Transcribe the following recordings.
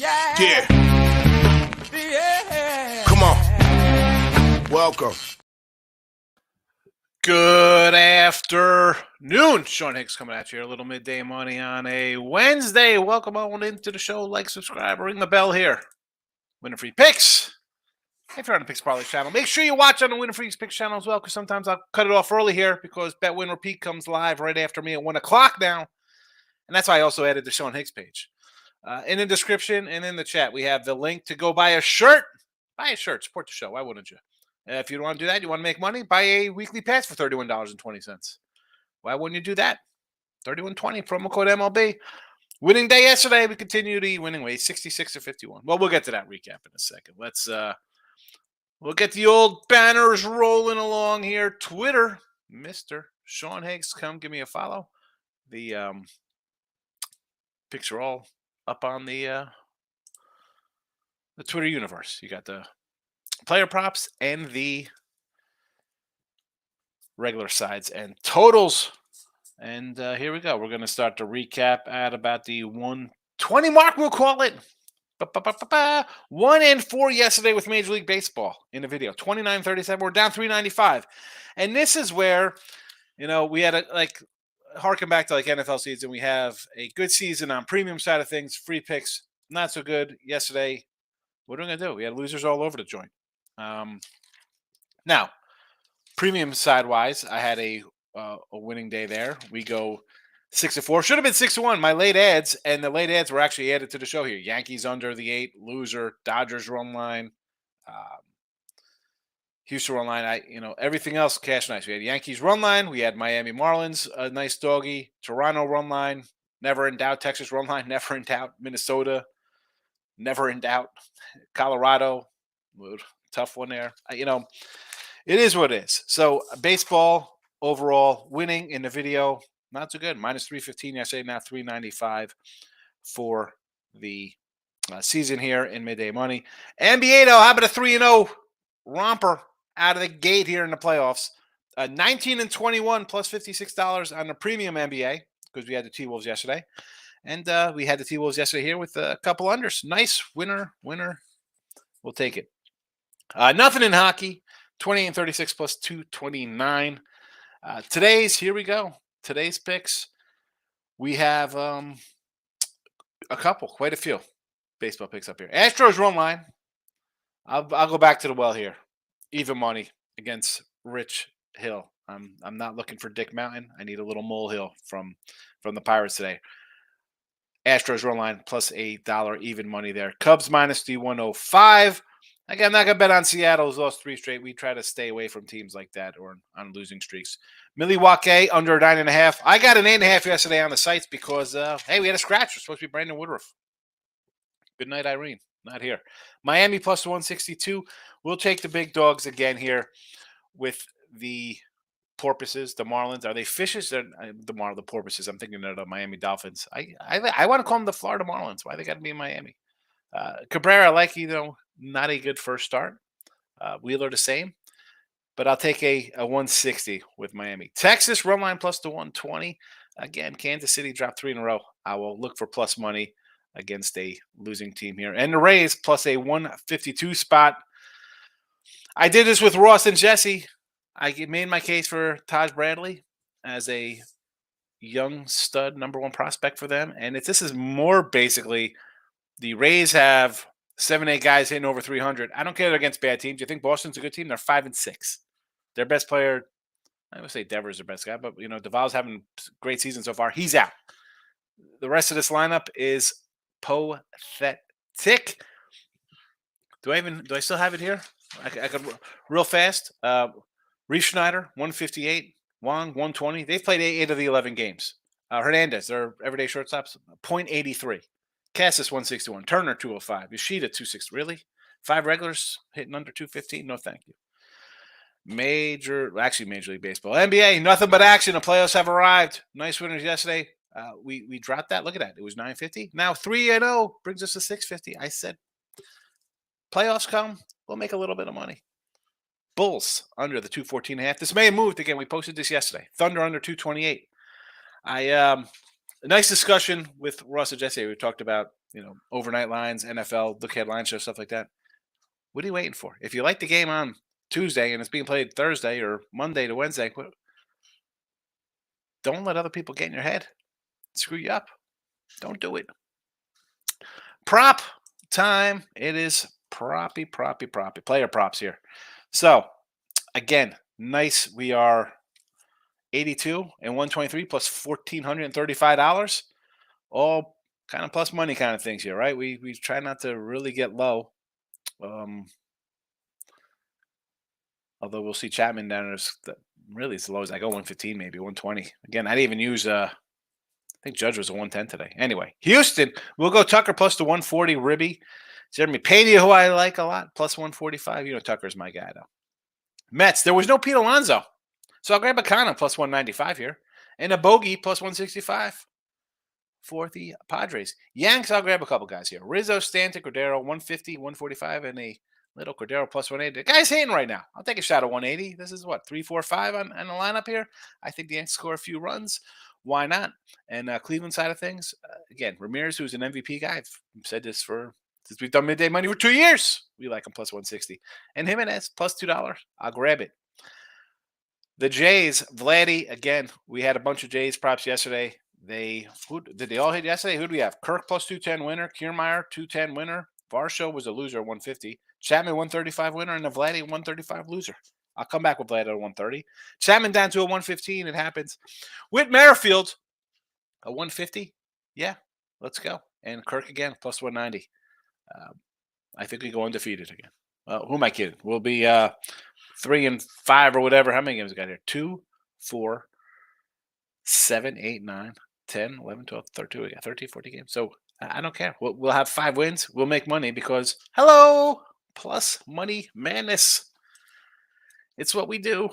Yeah. Come on. Welcome. Good afternoon. Sean Higgs coming at you. A little midday money on a Wednesday. Welcome on into the show. Like, subscribe, ring the bell here. Winner Free Picks. If you're on the Picks Parlay channel, make sure you watch on the Winner Free Picks channel as well, because sometimes I'll cut it off early here because Bet Win Repeat comes live right after me at 1 o'clock now. And that's why I also added the Sean Higgs page. In the description and in the chat, we have the link to go buy a shirt. Buy a shirt. Support the show. Why wouldn't you? If you don't want to do that, you want to make money, buy a weekly pass for $31.20. Why wouldn't you do that? $31.20, promo code MLB. Winning day yesterday. We continue to eat winning ways, 66-51. Well, we'll get to that recap in a second. We'll get the old banners rolling along here. Twitter, Mr. Sean Higgs, come give me a follow. The picks are all up on the Twitter universe. You got the player props and the regular sides and totals. And here we go. We're going to start the recap at about the 120 mark, we'll call it. 1-4 yesterday with Major League Baseball in the video. 29-37. We're down 395. And this is where, we had harken back to NFL season. We have a good season on premium side of things. Free picks, not so good yesterday. What are we going to do? We had losers all over the joint. Now, premium side-wise, I had a winning day there. We go 6-4. Should have been 6-1. My late ads, and the late ads were actually added to the show here. Yankees under the 8, loser. Dodgers run line. Houston run line. Everything else cash nice. We had Yankees run line. We had Miami Marlins, a nice doggy. Toronto run line. Never in doubt. Texas run line. Never in doubt. Minnesota. Never in doubt. Colorado. Tough one there. It is what it is. So baseball overall winning in the video, not so good. Minus 315 yesterday, now 395 for the season here in midday money. NBA though, how about a 3-0 romper out of the gate here in the playoffs? 19-21 plus $56 on the premium NBA because we had the T-Wolves yesterday. And we had the T-Wolves yesterday here with a couple unders. Nice winner. We'll take it. Nothing in hockey. 28-36 plus 229. Here we go. Today's picks. We have quite a few baseball picks up here. Astros run line. I'll go back to the well here. Even money against Rich Hill. I'm not looking for Dick Mountain. I need a little molehill from the Pirates today. Astros run line plus $8 even money there. Cubs minus the 105. Again, I'm not going to bet on Seattle, who's lost 3 straight. We try to stay away from teams like that or on losing streaks. Milwaukee under 9.5. I got an 8.5 yesterday on the sites because, we had a scratch. It's supposed to be Brandon Woodruff. Good night, Irene. Not here. Miami plus 162. We'll take the big dogs again here with the porpoises, the Marlins. Are they fishes? They're the porpoises. I'm thinking of the Miami Dolphins. I want to call them the Florida Marlins. Why they got to be in Miami? Cabrera, not a good first start. Wheeler the same. But I'll take a 160 with Miami. Texas run line plus the 120. Again, Kansas City dropped 3 in a row. I will look for plus money against a losing team here. And the Rays plus a 152 spot. I did this with Ross and Jesse. I made my case for Taj Bradley as a young stud number 1 prospect for them. And this is more basically the Rays have 7-8 guys hitting over 300. I don't care they're against bad teams. You think Boston's a good team? They're 5-6. Their best player, I would say Devers their best guy, but Duvall's having a great season so far. He's out. The rest of this lineup is pathetic. Do I still have it here? I could real fast. Reese Schneider, 158. Wong, 120. They've played 8 of the 11 games. Hernandez, their everyday shortstops, .83. Cassis, 161. Turner, 205. Yoshida, 260. Really? 5 regulars hitting under 215? No, thank you. Major League Baseball. NBA, nothing but action. The playoffs have arrived. Nice winners yesterday. We dropped that. Look at that. It was 950. Now 3-0 brings us to 650. I said, playoffs come, we'll make a little bit of money. Bulls under the 214.5. This may have moved again. We posted this yesterday. Thunder under 228. A nice discussion with Ross and Jesse. We talked about, overnight lines, NFL, look headline show, stuff like that. What are you waiting for? If you like the game on Tuesday and it's being played Thursday or Monday to Wednesday, don't let other people get in your head. Screw you up. Don't do it. Prop time. It is proppy. Player props here. So, again, nice. We are 82 and 123 plus $1,435. All kind of plus money kind of things here, right? We try not to really get low. Although we'll see Chapman down there really as low as I go 115, maybe 120. Again, I didn't even use I think Judge was a 110 today. Anyway, Houston, we'll go Tucker plus the 140 Ribby. Jeremy Pena, who I like a lot, plus 145. Tucker's my guy, though. Mets, there was no Pete Alonso. So I'll grab a Kana plus 195 here. And a Bogey plus 165 for the Padres. Yanks, I'll grab a couple guys here. Rizzo, Stanton, Cordero, 150, 145, and a little Cordero plus 180. The guy's hitting right now. I'll take a shot at 180. This is what, 3, 4, 5 on the lineup here. I think the Yanks score a few runs. Why not? And Cleveland side of things, again, Ramirez, who's an MVP guy. I've said this since we've done midday money for 2 years. We like him plus 160. And Jimenez plus $2. I'll grab it. The Jays, Vladdy, again, we had a bunch of Jays props yesterday. Did they all hit yesterday? Who do we have? Kirk plus 210 winner, Kiermaier 210 winner, Varsho was a loser 150, Chapman 135 winner, and the Vladdy 135 loser. I'll come back with Vladdy at 130. Chapman down to a 115. It happens. Whit Merrifield, a 150. Yeah, let's go. And Kirk again, plus 190. I think we go undefeated again. Who am I kidding? We'll be 3 and 5 or whatever. How many games we got here? 2, 4, 7, 8, 9, 10, 11, 12, 13. We got 13, 14 games. So I don't care. We'll have 5 wins. We'll make money because, hello, plus money madness. It's what we do.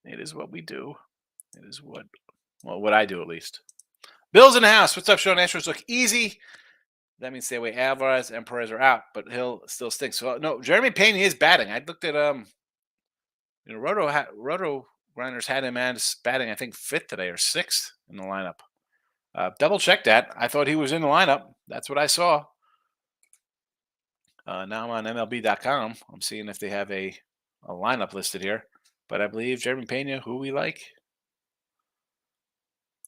It is what we do. It is what I do at least. Bill's in the house. What's up, Sean? Astros look easy. That means stay away. Alvarez and Perez are out, but Hill still stinks. So no, Jeremy Payne is batting. I looked at Roto Grinders had him as batting, I think 5th today or 6th in the lineup. Double check that. I thought he was in the lineup. That's what I saw. Now I'm on MLB.com. I'm seeing if they have a lineup listed here. But I believe Jeremy Pena, who we like.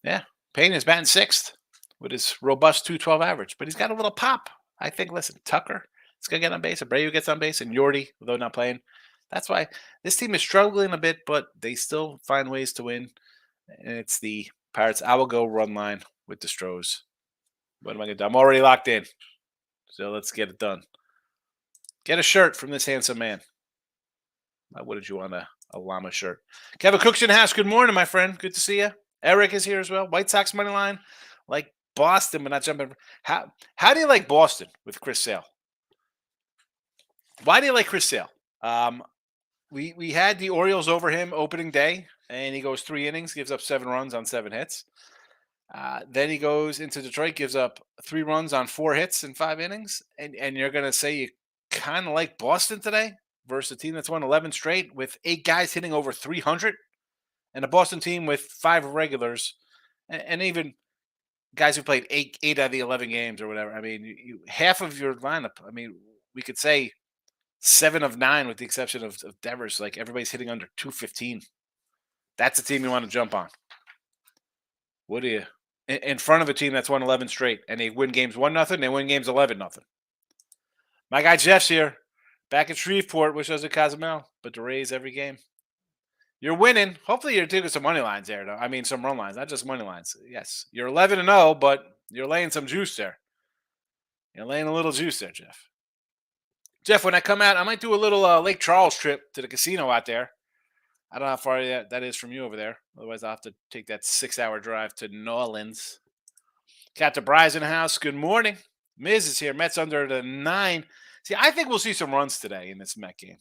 Yeah, Pena is batting 6th with his robust 212 average. But he's got a little pop. I think, listen, Tucker is going to get on base. Abreu gets on base. And Yordi, although not playing. That's why this team is struggling a bit, but they still find ways to win. And it's the Pirates. I will go run line with the Stros. What am I going to do? I'm already locked in. So let's get it done. Get a shirt from this handsome man. Why wouldn't you want a llama shirt? Kevin Cook's in the house. Good morning, my friend. Good to see you. Eric is here as well. White Sox money line. Like Boston, but not jumping. How do you like Boston with Chris Sale? Why do you like Chris Sale? We had the Orioles over him opening day, and he goes 3 innings, gives up 7 runs on 7 hits. Then he goes into Detroit, gives up 3 runs on 4 hits in 5 innings. And you're going to say you kind of like Boston today versus a team that's won 11 straight with 8 guys hitting over 300 and a Boston team with 5 regulars and even guys who played 8 out of the 11 games or whatever. I mean, half of your lineup, I mean, we could say 7 of 9 with the exception of Devers. Like everybody's hitting under 215. That's a team you want to jump on. What do you in front of a team that's won 11 straight and they win games 1-0, they win games 11-0. My guy Jeff's here, back at Shreveport. Wish I was at Cozumel, but the Rays every game. You're winning. Hopefully you're taking some money lines there, though. I mean, some run lines, not just money lines. Yes, you're 11-0, but you're laying some juice there. You're laying a little juice there, Jeff. Jeff, when I come out, I might do a little Lake Charles trip to the casino out there. I don't know how far that is from you over there. Otherwise, I'll have to take that 6-hour drive to New Orleans. Captain Bry's in the house. Good morning. Miz is here. Mets under the 9. See, I think we'll see some runs today in this Met game.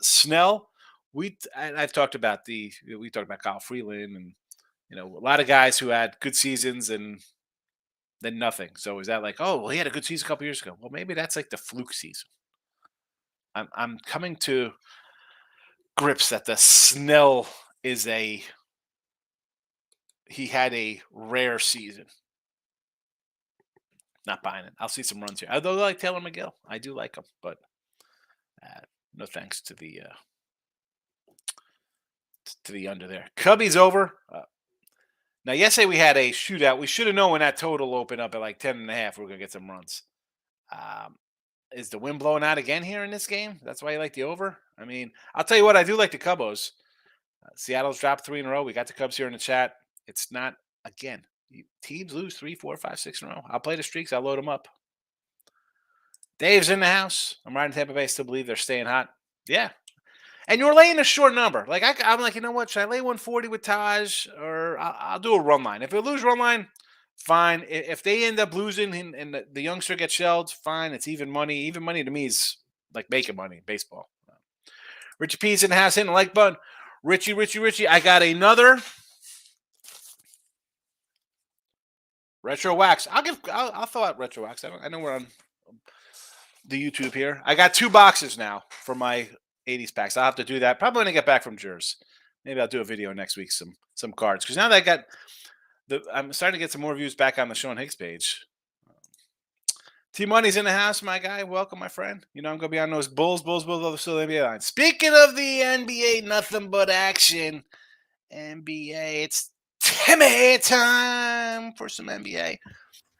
Snell, I've talked about we talked about Kyle Freeland and a lot of guys who had good seasons and then nothing. So is that like, oh, well, he had a good season a couple years ago? Well, maybe that's like the fluke season. I'm coming to grips that the Snell is he had a rare season. Not buying it. I'll see some runs here. I do like Taylor McGill. I do like him, but no thanks to the under there. Cubbies over. Now, yesterday we had a shootout. We should have known when that total opened up at like 10.5. We're gonna get some runs. Um, is the wind blowing out again here in this game? That's why you like the over. I mean, I'll tell you what. I do like the Cubos. Seattle's dropped 3 in a row. We got the Cubs here in the chat. It's not again. Teams lose 3, 4, 5, 6 in a row. I'll play the streaks. I'll load them up. Dave's in the house. I'm riding Tampa Bay. Still believe they're staying hot. Yeah. And you're laying a short number. Like I'm like, you know what? Should I lay 140 with Taj, or I'll do a run line? If we lose run line, fine. If they end up losing and the youngster gets shelled, fine. It's even money. Even money to me is like making money in baseball. Richie P's in the house, hitting the like button. Richie. I got another retro wax. I'll throw out retro wax. I know we're on the YouTube here. I got 2 boxes now for my 80s packs. I'll have to do that probably when I get back from Jers. Maybe I'll do a video next week, some cards, because now that I got I'm starting to get some more views back on the Sean Higgs page. T Money's in the house, my guy. Welcome, my friend. You know I'm gonna be on those Bulls of the NBA line. Speaking of the NBA, nothing but action. NBA, it's Timmy time for some NBA.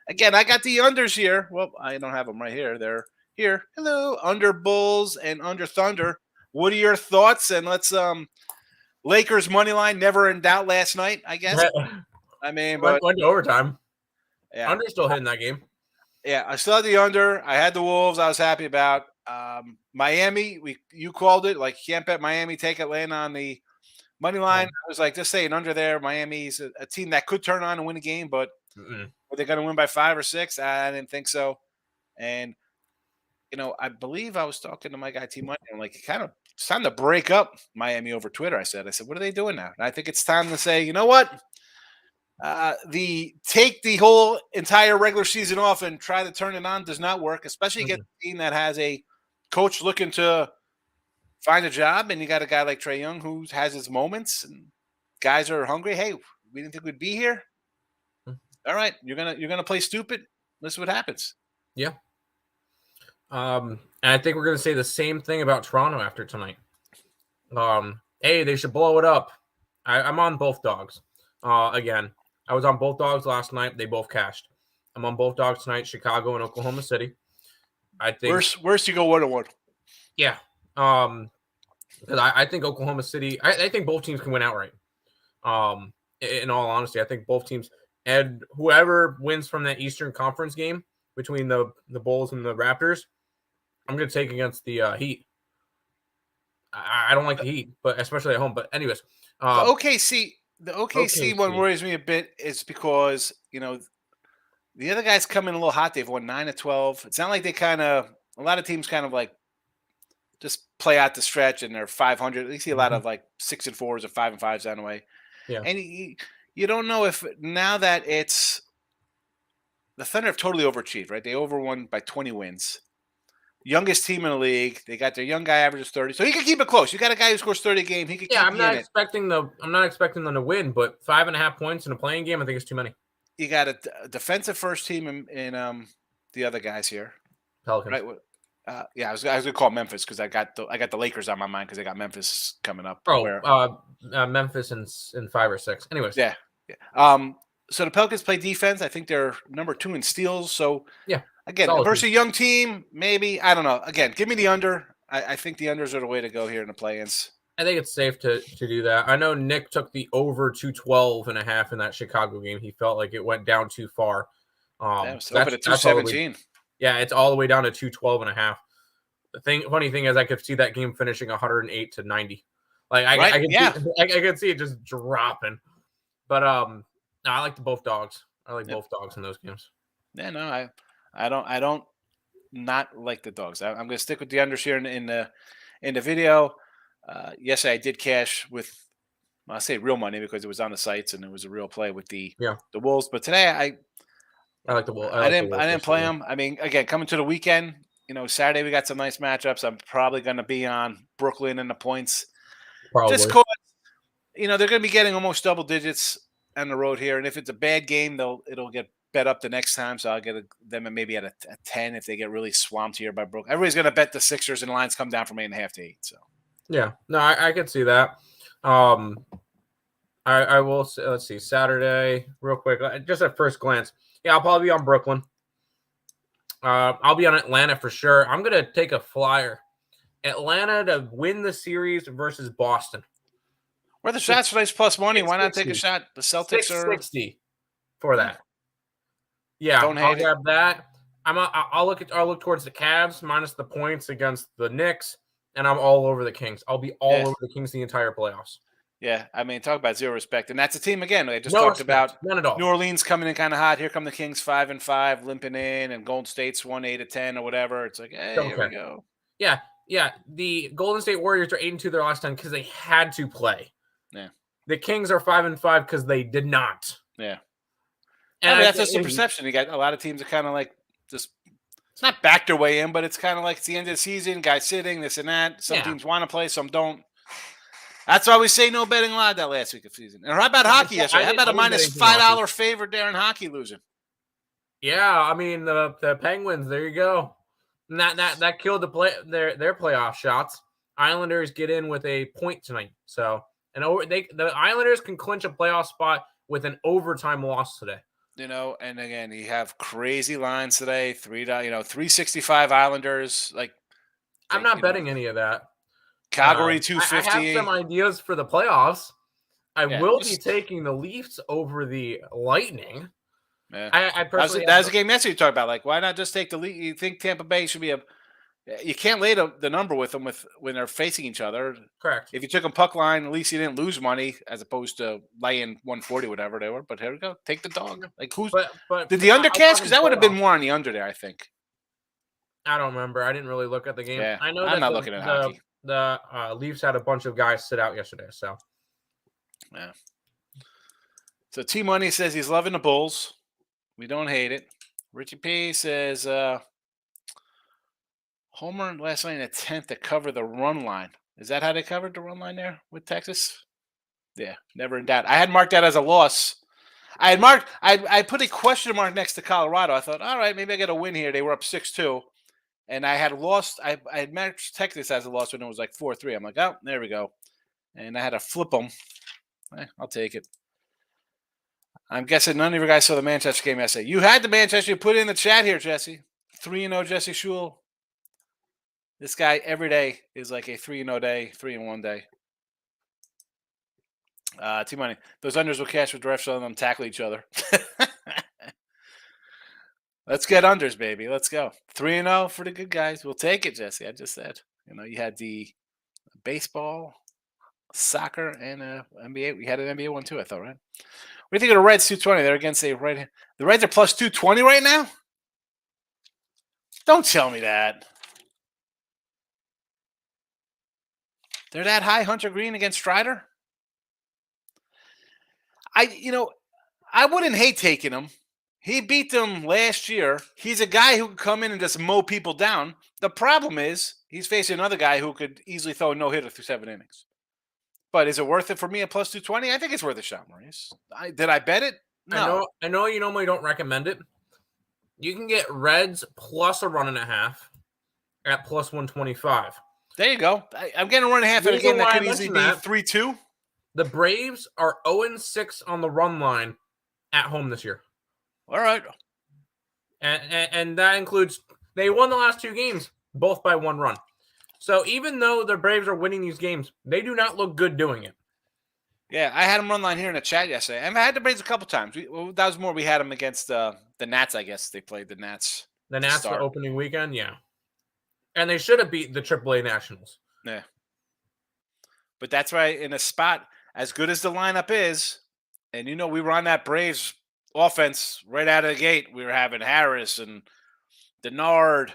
Again, I got the unders here. Well, I don't have them right here. They're here. Hello, under Bulls and under Thunder. What are your thoughts? And let's Lakers money line never in doubt last night, I guess. I mean, but went to overtime. Yeah, Under's still hitting that game. Yeah, I still had the under. I had the Wolves. I was happy about Miami. You called it. Like, you can't bet Miami. Take Atlanta on the money line. I was like, just saying under there. Miami's a team that could turn on and win a game, but are they going to win by 5 or 6? I didn't think so. And I believe I was talking to my guy T Money. I'm like, it's time to break up Miami over Twitter. I said, what are they doing now? And I think it's time to say, you know what? Take the whole entire regular season off and try to turn it on does not work, especially against a team that has a coach looking to find a job, and you got a guy like Trae Young who has his moments, and guys are hungry. Hey, we didn't think we'd be here. All right, you're gonna play stupid. Let's see what happens. Yeah. And I think we're gonna say the same thing about Toronto after tonight. Hey, they should blow it up. I'm on both dogs. Again. I was on both dogs last night. They both cashed. I'm on both dogs tonight, Chicago and Oklahoma City. I think worst you go 1-1. Yeah. Because I think Oklahoma City, I think both teams can win outright. In all honesty, I think both teams, and whoever wins from that Eastern Conference game between the Bulls and the Raptors, I'm going to take against the Heat. I don't like the Heat, but especially at home. But anyways, The OKC one worries me a bit is because, the other guys come in a little hot. They've won 9 of 12. It's not like they a lot of teams kind of like just play out the stretch and they're 500. You see a lot of like 6 and 4s or 5 and 5s down the way. Yeah. And you don't know if now that it's the Thunder have totally overachieved, right? They overwon by 20 wins. Youngest team in the league. They got their young guy averages 30, so he can keep it close. You got a guy who scores 30 a game. He could. Yeah, I'm not expecting them to win, but 5.5 points in a playing game, I think it's too many. You got a defensive first team in the other guys here. Pelicans. Right. Yeah, I was gonna call Memphis because I got the Lakers on my mind because they got Memphis coming up. Memphis in 5 or 6. Anyways. Yeah. So the Pelicans play defense. I think they're number 2 in steals. So yeah. Again, versus a young team, maybe. I don't know. Again, give me the under. I think the unders are the way to go here in the play-ins. I think it's safe to do that. I know Nick took the over 212.5 in that Chicago game. He felt like it went down too far. It's open at 217. Yeah, it's all the way down to 212.5. Funny thing is, I could see that game finishing 108-90. Like I could see it just dropping. But I like both dogs. I like both dogs in those games. Yeah, no, I don't not like the dogs. I'm going to stick with the unders here in the video. Yes, I did cash with, I say real money because it was on the sites and it was a real play with the Wolves. But today I like the Wolves. I didn't play them. I mean, again, coming to the weekend, Saturday we got some nice matchups. I'm probably going to be on Brooklyn and the points. Probably. Just because, they're going to be getting almost double digits on the road here, and if it's a bad game, it'll get bet up the next time, so I'll get them maybe at a 10 if they get really swamped here by Brook. Everybody's going to bet the Sixers and lines come down from 8.5 to 8. So Yeah, no, I could see that. I will say, let's see, Saturday, real quick, just at first glance. Yeah, I'll probably be on Brooklyn. I'll be on Atlanta for sure. I'm going to take a flyer. Atlanta to win the series versus Boston. where the shots for nice plus money. Why not take a shot? The Celtics are 660 for that. Yeah, Don't hate I'll it. grab that. I'll look towards the Cavs minus the points against the Knicks, and I'm all over the Kings. I'll be all over the Kings the entire playoffs. Yeah, I mean, talk about zero respect, and that's a team again. I just No talked respect, about none at all. New Orleans coming in kind of hot. Here come the Kings 5-5, limping in, and Golden State's 1-8-10 or whatever. It's like, hey, here we go. Yeah. The Golden State Warriors are 8-2 their last 10 because they had to play. Yeah. The Kings are 5-5 because they did not. Yeah. And that's just the perception. You got a lot of teams that kind of like just. It's not back their way in, but it's kind of like it's the end of the season. Guys sitting, this and that. Some teams want to play, some don't. That's why we say no betting allowed that last week of season. And how about hockey yesterday? How about a minus $5 favorite there in hockey losing? Yeah, I mean the Penguins. There you go. And that killed their playoff shots. Islanders get in with a point tonight. So the Islanders can clinch a playoff spot with an overtime loss today. And again, you have crazy lines today. 365 Islanders. Like, I'm not betting any of that. Calgary 250. I have some ideas for the playoffs. I will be taking the Leafs over the Lightning. Yeah. I personally that was a game yesterday you talked about. Like, why not just take the lead? You think Tampa Bay should be you can't lay the number with them when they're facing each other. Correct. If you took them puck line, at least you didn't lose money as opposed to laying 140, whatever they were. But here we go. Take the dog. Like, who's did the under cash? Because that would have been more on the under there, I think. I don't remember. I didn't really look at the game. Yeah, I know I'm not looking at hockey. The Leafs had a bunch of guys sit out yesterday. So, yeah. So T Money says he's loving the Bulls. We don't hate it. Richie P says homer last night in the 10th to cover the run line. Is that how they covered the run line there with Texas? Yeah, never in doubt. I had marked that as a loss. I put a question mark next to Colorado. I thought, all right, maybe I get a win here. They were up 6-2. And I had lost. I had matched Texas as a loss when it was like 4-3. I'm like, oh, there we go. And I had to flip them. I'll take it. I'm guessing none of you guys saw the Manchester game yesterday. You had the Manchester. You put it in the chat here, Jesse. 3-0 Jesse Shule. This guy every day is like a 3-0 day, 3-1 day. T-Money. Those unders will cash with refs on them tackle each other. Let's get unders, baby. Let's go. 3-0 for the good guys. We'll take it, Jesse. I just said. You had the baseball, soccer, and NBA. We had an NBA one too, I thought, right? What do you think of the Reds 220? They're against a right. The Reds are plus 220 right now? Don't tell me that. They're that high, Hunter Green against Strider? I wouldn't hate taking him. He beat them last year. He's a guy who could come in and just mow people down. The problem is he's facing another guy who could easily throw a no-hitter through 7 innings. But is it worth it for me at plus 220? I think it's worth a shot, Maurice. Did I bet it? No. I know you normally don't recommend it. You can get Reds plus a 1.5 at plus 125. There you go. I'm getting a 1.5 in a game that could easily be 3-2. The Braves are 0-6 on the run line at home this year. All right. And that includes they won the last 2 games, both by 1 run. So even though the Braves are winning these games, they do not look good doing it. Yeah, I had them run line here in the chat yesterday. I had the Braves a couple times. That was more we had them against the Nats, I guess. They played the Nats. The Nats for opening weekend, yeah. And they should have beat the AAA Nationals. Yeah. But that's right, in a spot, as good as the lineup is, and we were on that Braves offense right out of the gate. We were having Harris and Denard,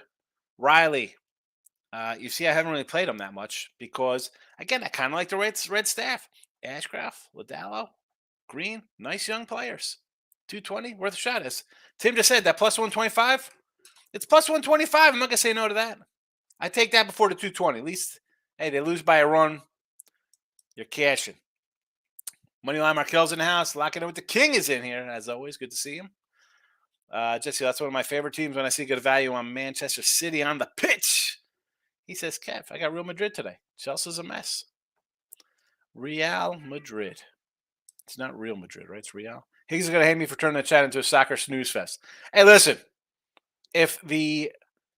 Riley. You see, I haven't really played them that much because, again, I kind of like the red staff. Ashcraft, Lodallo, Green, nice young players. 220, worth a shot. As Tim just said, that plus 125, it's plus 125. I'm not going to say no to that. I take that before the 220. At least, hey, they lose by a run. You're cashing. Moneyline Markel's in the house. Locking in with the King is in here, as always. Good to see him. Jesse, that's one of my favorite teams when I see good value on Manchester City on the pitch. He says, Kev, I got Real Madrid today. Chelsea's a mess. Real Madrid. It's not Real Madrid, right? It's Real. He's going to hate me for turning the chat into a soccer snooze fest. Hey, listen. If the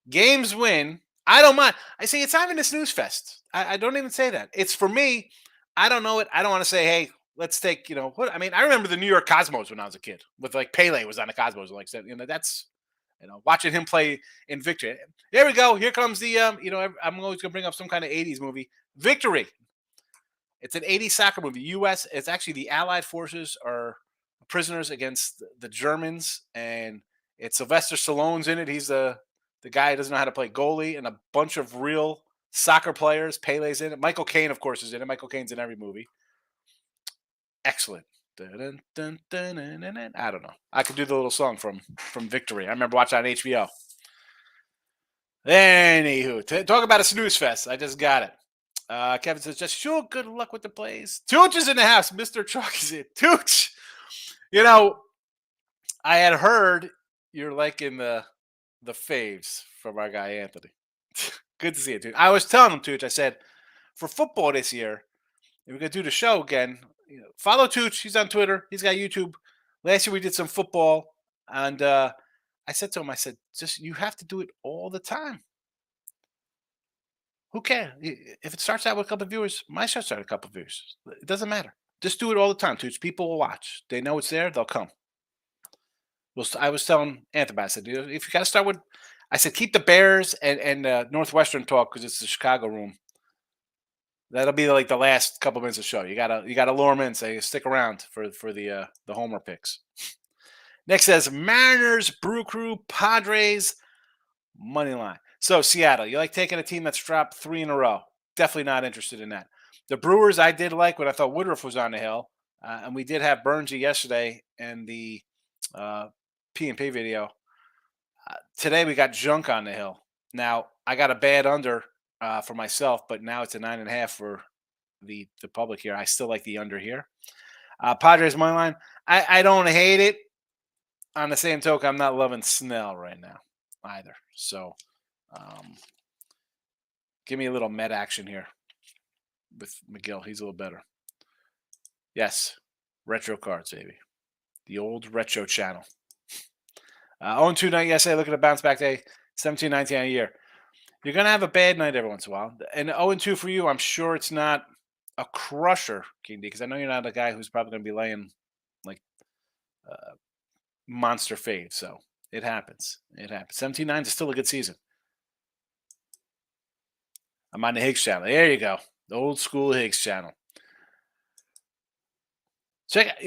games win, I don't mind. I say it's not even a snooze fest. I don't even say that. It's for me. I don't know it. I don't want to say, hey, let's take, what I mean, I remember the New York Cosmos when I was a kid with like Pele was on the Cosmos. Like said, that's watching him play in victory. There we go. Here comes the I'm always gonna bring up some kind of 80s movie. Victory. It's an 80s soccer movie. US, it's actually the Allied forces are prisoners against the Germans, and it's Sylvester Stallone's in it. He's the guy who doesn't know how to play goalie, and a bunch of real soccer players. Pele's in it. Michael Caine, of course, is in it. Michael Caine's in every movie. Excellent. Dun, dun, dun, dun, dun, dun. I don't know. I could do the little song from Victory. I remember watching on HBO. Anywho, talk about a snooze fest. I just got it. Kevin says, just sure, good luck with the plays. Tooch is in the house. Mr. Chalk is in. Tooch. I had heard you're liking the faves from our guy Anthony. Good to see you, dude. I was telling him, Tooch, I said, for football this year, if we're going to do the show again, follow Tooch. He's on Twitter. He's got YouTube. Last year we did some football, and I said to him, I said, just you have to do it all the time. Who cares? If it starts out with a couple of viewers, my show started a couple of viewers. It doesn't matter. Just do it all the time, Tooch. People will watch. They know it's there. They'll come. Well, I was telling Anthony, I said, if you got to start with, I said, keep the Bears and Northwestern talk because it's the Chicago room. That'll be like the last couple minutes of the show. You gotta lure them in. Say stick around for the homer picks. Next says Mariners, Brew Crew, Padres, money line. So Seattle, you like taking a team that's dropped 3 in a row? Definitely not interested in that. The Brewers, I did like when I thought Woodruff was on the hill, and we did have Burnsy yesterday and the P&P video. Today we got Junk on the hill. Now I got a bad under for myself, but now it's a 9.5 for the public here. I still like the under here. Padres money line. I don't hate it. On the same token, I'm not loving Snell right now either. So give me a little med action here with McGill. He's a little better. Yes, retro cards, baby. The old retro channel. 0-2 night yesterday. Look at a bounce back day. 17-19 a year. You're going to have a bad night every once in a while. And 0-2 for you, I'm sure it's not a crusher, King D, because I know you're not a guy who's probably going to be laying like monster fade. So it happens. It happens. 17-9 is still a good season. I'm on the Higgs channel. There you go. The old school Higgs channel. Check,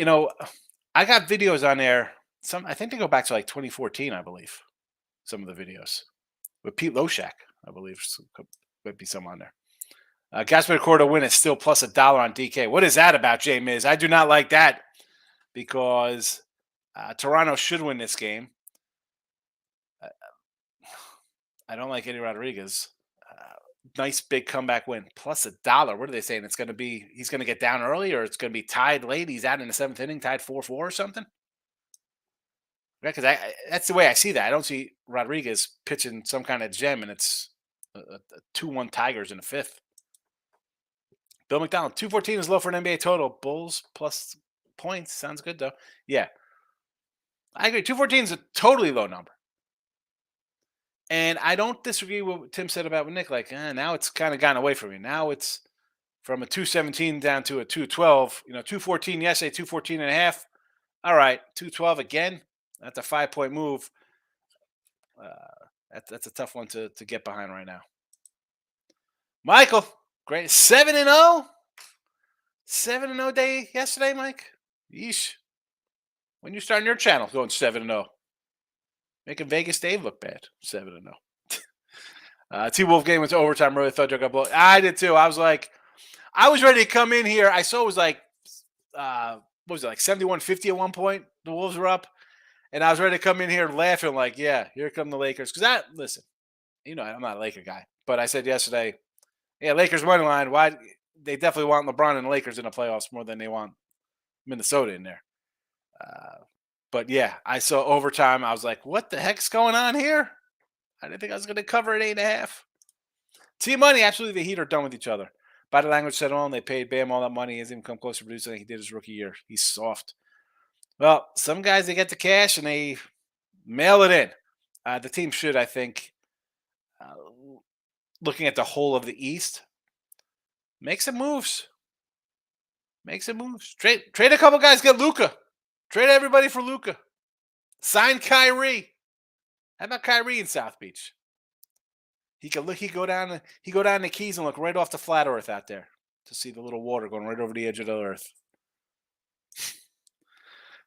I got videos on there. I think they go back to like 2014, I believe. Some of the videos with Pete Loshak, I believe, might be some on there. Gasper Cordo win is still plus $1 on DK. What is that about, J Miz? I do not like that because Toronto should win this game. I don't like Eddie Rodriguez. Nice big comeback win. Plus $1. What are they saying? It's going to be he's going to get down early, or it's going to be tied late. He's out in the 7th inning, tied 4-4 or something. Yeah, because that's the way I see that. I don't see Rodriguez pitching some kind of gem, and it's a 2-1 Tigers in the 5th. Bill McDonald, 214 is low for an NBA total. Bulls plus points. Sounds good, though. Yeah. I agree. 214 is a totally low number. And I don't disagree with what Tim said about Nick. Like, now it's kind of gone away from me. Now it's from a 217 down to a 212. 214 yesterday, 214 and a half. All right, 212 again. That's a 5-point move. That's a tough one to get behind right now. Michael, great. 7-0. 7-0 day yesterday, Mike. Yeesh. When you starting your channel going 7-0. Making Vegas Dave look bad. 7-0. T-Wolf game went to overtime. Really thought Joe got blown. I did too. I was ready to come in here. I saw it was like, what was it, like 71-50 at one point? The Wolves were up. And I was ready to come in here laughing like, yeah, here come the Lakers. Because listen, I'm not a Laker guy. But I said yesterday, yeah, Lakers money line. Why? They definitely want LeBron and the Lakers in the playoffs more than they want Minnesota in there. But yeah, I saw overtime. I was like, what the heck's going on here? I didn't think I was going to cover at 8.5. Team Money, absolutely, the Heat are done with each other. Body language said on. They paid Bam all that money. He hasn't even come close to producing like he did his rookie year. He's soft. Well, some guys, they get the cash and they mail it in. The team should, I think, uh, looking at the whole of the East, make some moves. Make some moves. Trade a couple guys. Get Luka. Trade everybody for Luka. Sign Kyrie. How about Kyrie in South Beach? He could look. He go down the Keys and look right off the flat Earth out there to see the little water going right over the edge of the Earth.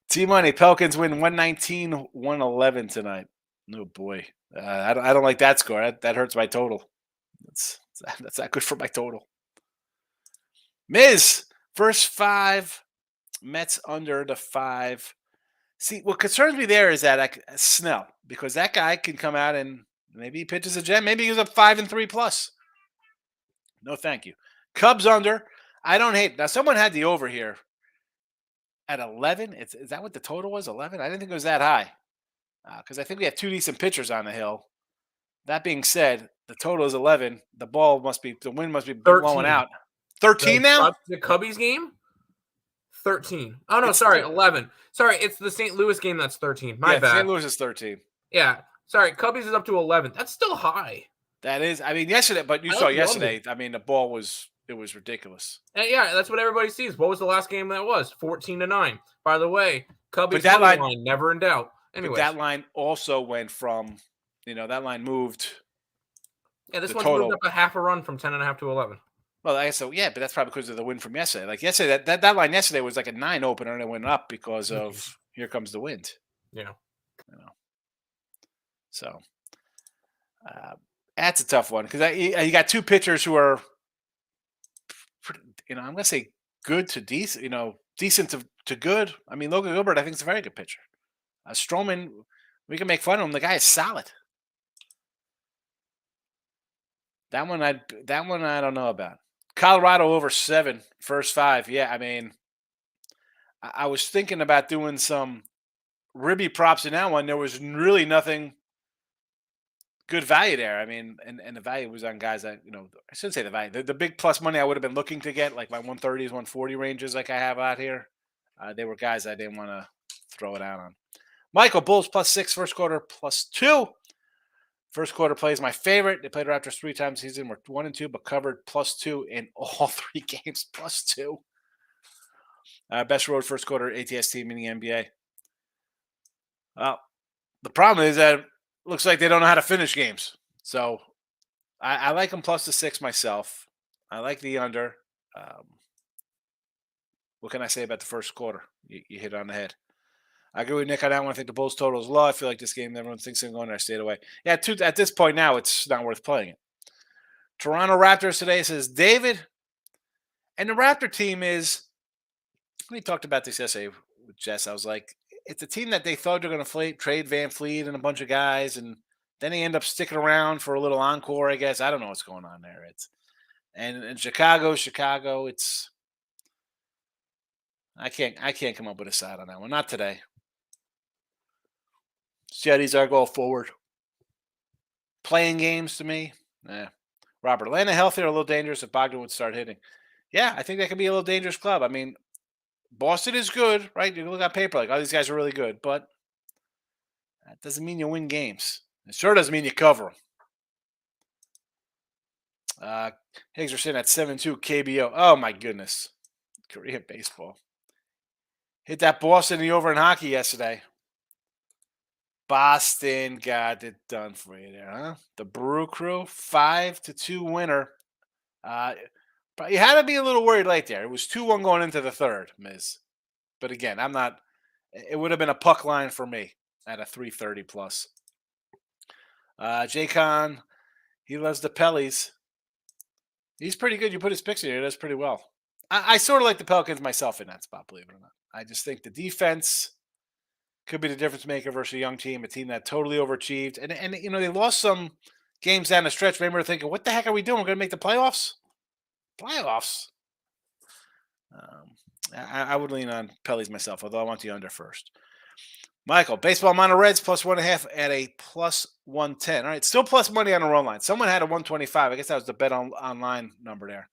T Money Pelicans win 119-111 tonight. Oh boy, I don't like that score. That hurts my total. That's not good for my total. Miz first 5. Mets under the 5. See, what concerns me there is that Snell, because that guy can come out and maybe he pitches a gem. Maybe he goes up 5-3 plus. No, thank you. Cubs under. I don't hate. Now, someone had the over here at 11. Is that what the total was? 11? I didn't think it was that high because I think we have 2 decent pitchers on the hill. That being said, the total is 11. The wind must be blowing out. 13 now? The Cubbies game? 13. Oh, no, sorry, 11. Sorry, it's the St. Louis game that's 13. My bad. St. Louis is 13. Yeah. Sorry, Cubbies is up to 11. That's still high. That is. I mean, yesterday, but you saw yesterday. I mean, the ball was ridiculous. And yeah, that's what everybody sees. What was the last game that was? 14-9. By the way, Cubbies that line never in doubt. Anyway, that line also went from, that line moved. Yeah, this one moved up a half a run from 10.5 to 11. Well, I guess so. Yeah, but that's probably because of the win from yesterday. Like yesterday, that line yesterday was like a 9 opener and it went up because of here comes the wind. Yeah. So that's a tough one because you got 2 pitchers who are, I'm going to say good to decent, decent to good. I mean, Logan Gilbert, I think, is a very good pitcher. Stroman, we can make fun of him. The guy is solid. That one I don't know about. Colorado over 7, first 5. Yeah, I mean, I was thinking about doing some ribby props in that one. There was really nothing good value there. I mean, and the value was on guys that, I shouldn't say the value. The big plus money I would have been looking to get, like my 130s, 140 ranges like I have out here. They were guys I didn't want to throw it out on. Michael, Bulls +6, first quarter +2. First quarter play is my favorite. They played Raptors 3 times this season. We're 1-2, but covered +2 in all 3 games, +2. Best road first quarter ATS team in the NBA. Well, the problem is that it looks like they don't know how to finish games. So I like them +6 myself. I like the under. What can I say about the first quarter? You hit it on the head. I agree with Nick on that one. I think the Bulls total is low. I feel like this game, everyone thinks they're going there. I stayed away. Yeah, at this point now, it's not worth playing it. Toronto Raptors today says David. And the Raptor team is, we talked about this yesterday with Jess. I was like, it's a team that they thought they were going to trade Van Fleet and a bunch of guys. And then they end up sticking around for a little encore, I guess. I don't know what's going on there. And Chicago, it's, I can't come up with a side on that one. Not today. Jetties are going forward. Playing games to me, Robert, Atlanta healthy or a little dangerous if Bogdan would start hitting. Yeah, I think that could be a little dangerous club. I mean, Boston is good, right? You can look on paper like, these guys are really good, but that doesn't mean you win games. It sure doesn't mean you cover them. Higgs are sitting at 7-2 KBO. Oh my goodness, Korean baseball. Hit that Boston in the over in hockey yesterday. Boston got it done for you there, huh? The Brew Crew, 5-2 winner. But you had to be a little worried late there. It was 2-1 going into the third, Miz. But again, I'm not. It would have been a puck line for me at a 330 plus. J-Con, he loves the Pellies. He's pretty good. You put his picks in here, he does pretty well. I sort of like the Pelicans myself in that spot, believe it or not. I just think the defense could be the difference maker versus a young team, a team that totally overachieved. And they lost some games down the stretch. Maybe we're thinking, what the heck are we doing? We're going to make the playoffs? Playoffs? I would lean on Pellies myself, although I want the under first. Michael, baseball mono Reds plus 1.5 at a plus 110. All right, still plus money on the run line. Someone had a 125. I guess that was the bet online number there.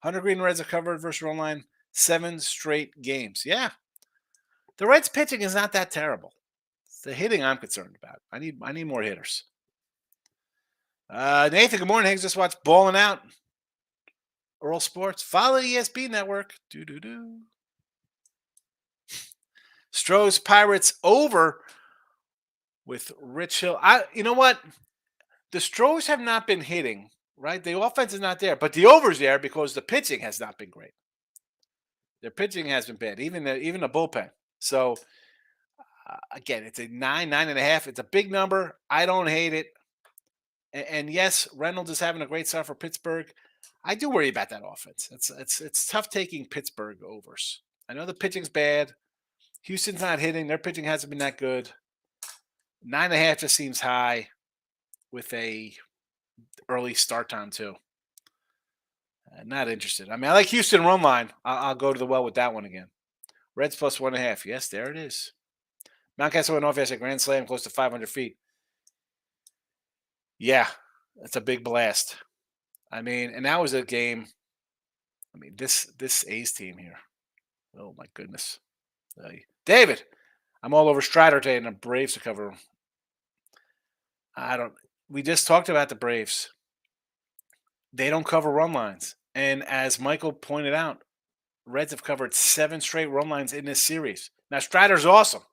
100 green Reds are covered versus run line. 7 straight games. Yeah, the Reds pitching is not that terrible. It's the hitting I'm concerned about. I need more hitters. Nathan, good morning. Higgs just watched Balling Out. Earl Sports. Follow the ESB network. Do. Stroh's Pirates over with Rich Hill. You know what? The Stros have not been hitting, right? The offense is not there, but the over's there because the pitching has not been great. Their pitching has been bad, even the bullpen. So again, it's a 9.5. It's a big number. I don't hate it. And yes, Reynolds is having a great start for Pittsburgh. I do worry about that offense. It's tough taking Pittsburgh overs. I know the pitching's bad. Houston's not hitting. Their pitching hasn't been that good. 9.5 just seems high with a early start time too. Not interested. I mean, I like Houston run line. I'll go to the well with that one again. Reds plus 1.5. Yes, there it is. Mountcastle went off yesterday. Grand Slam close to 500 feet. Yeah, that's a big blast. I mean, and that was a game. I mean, this A's team here. Oh my goodness. David, I'm all over Strider today and the Braves to cover. We just talked about the Braves. They don't cover run lines. And as Michael pointed out, Reds have covered 7 straight run lines in this series. Now, Strider's awesome.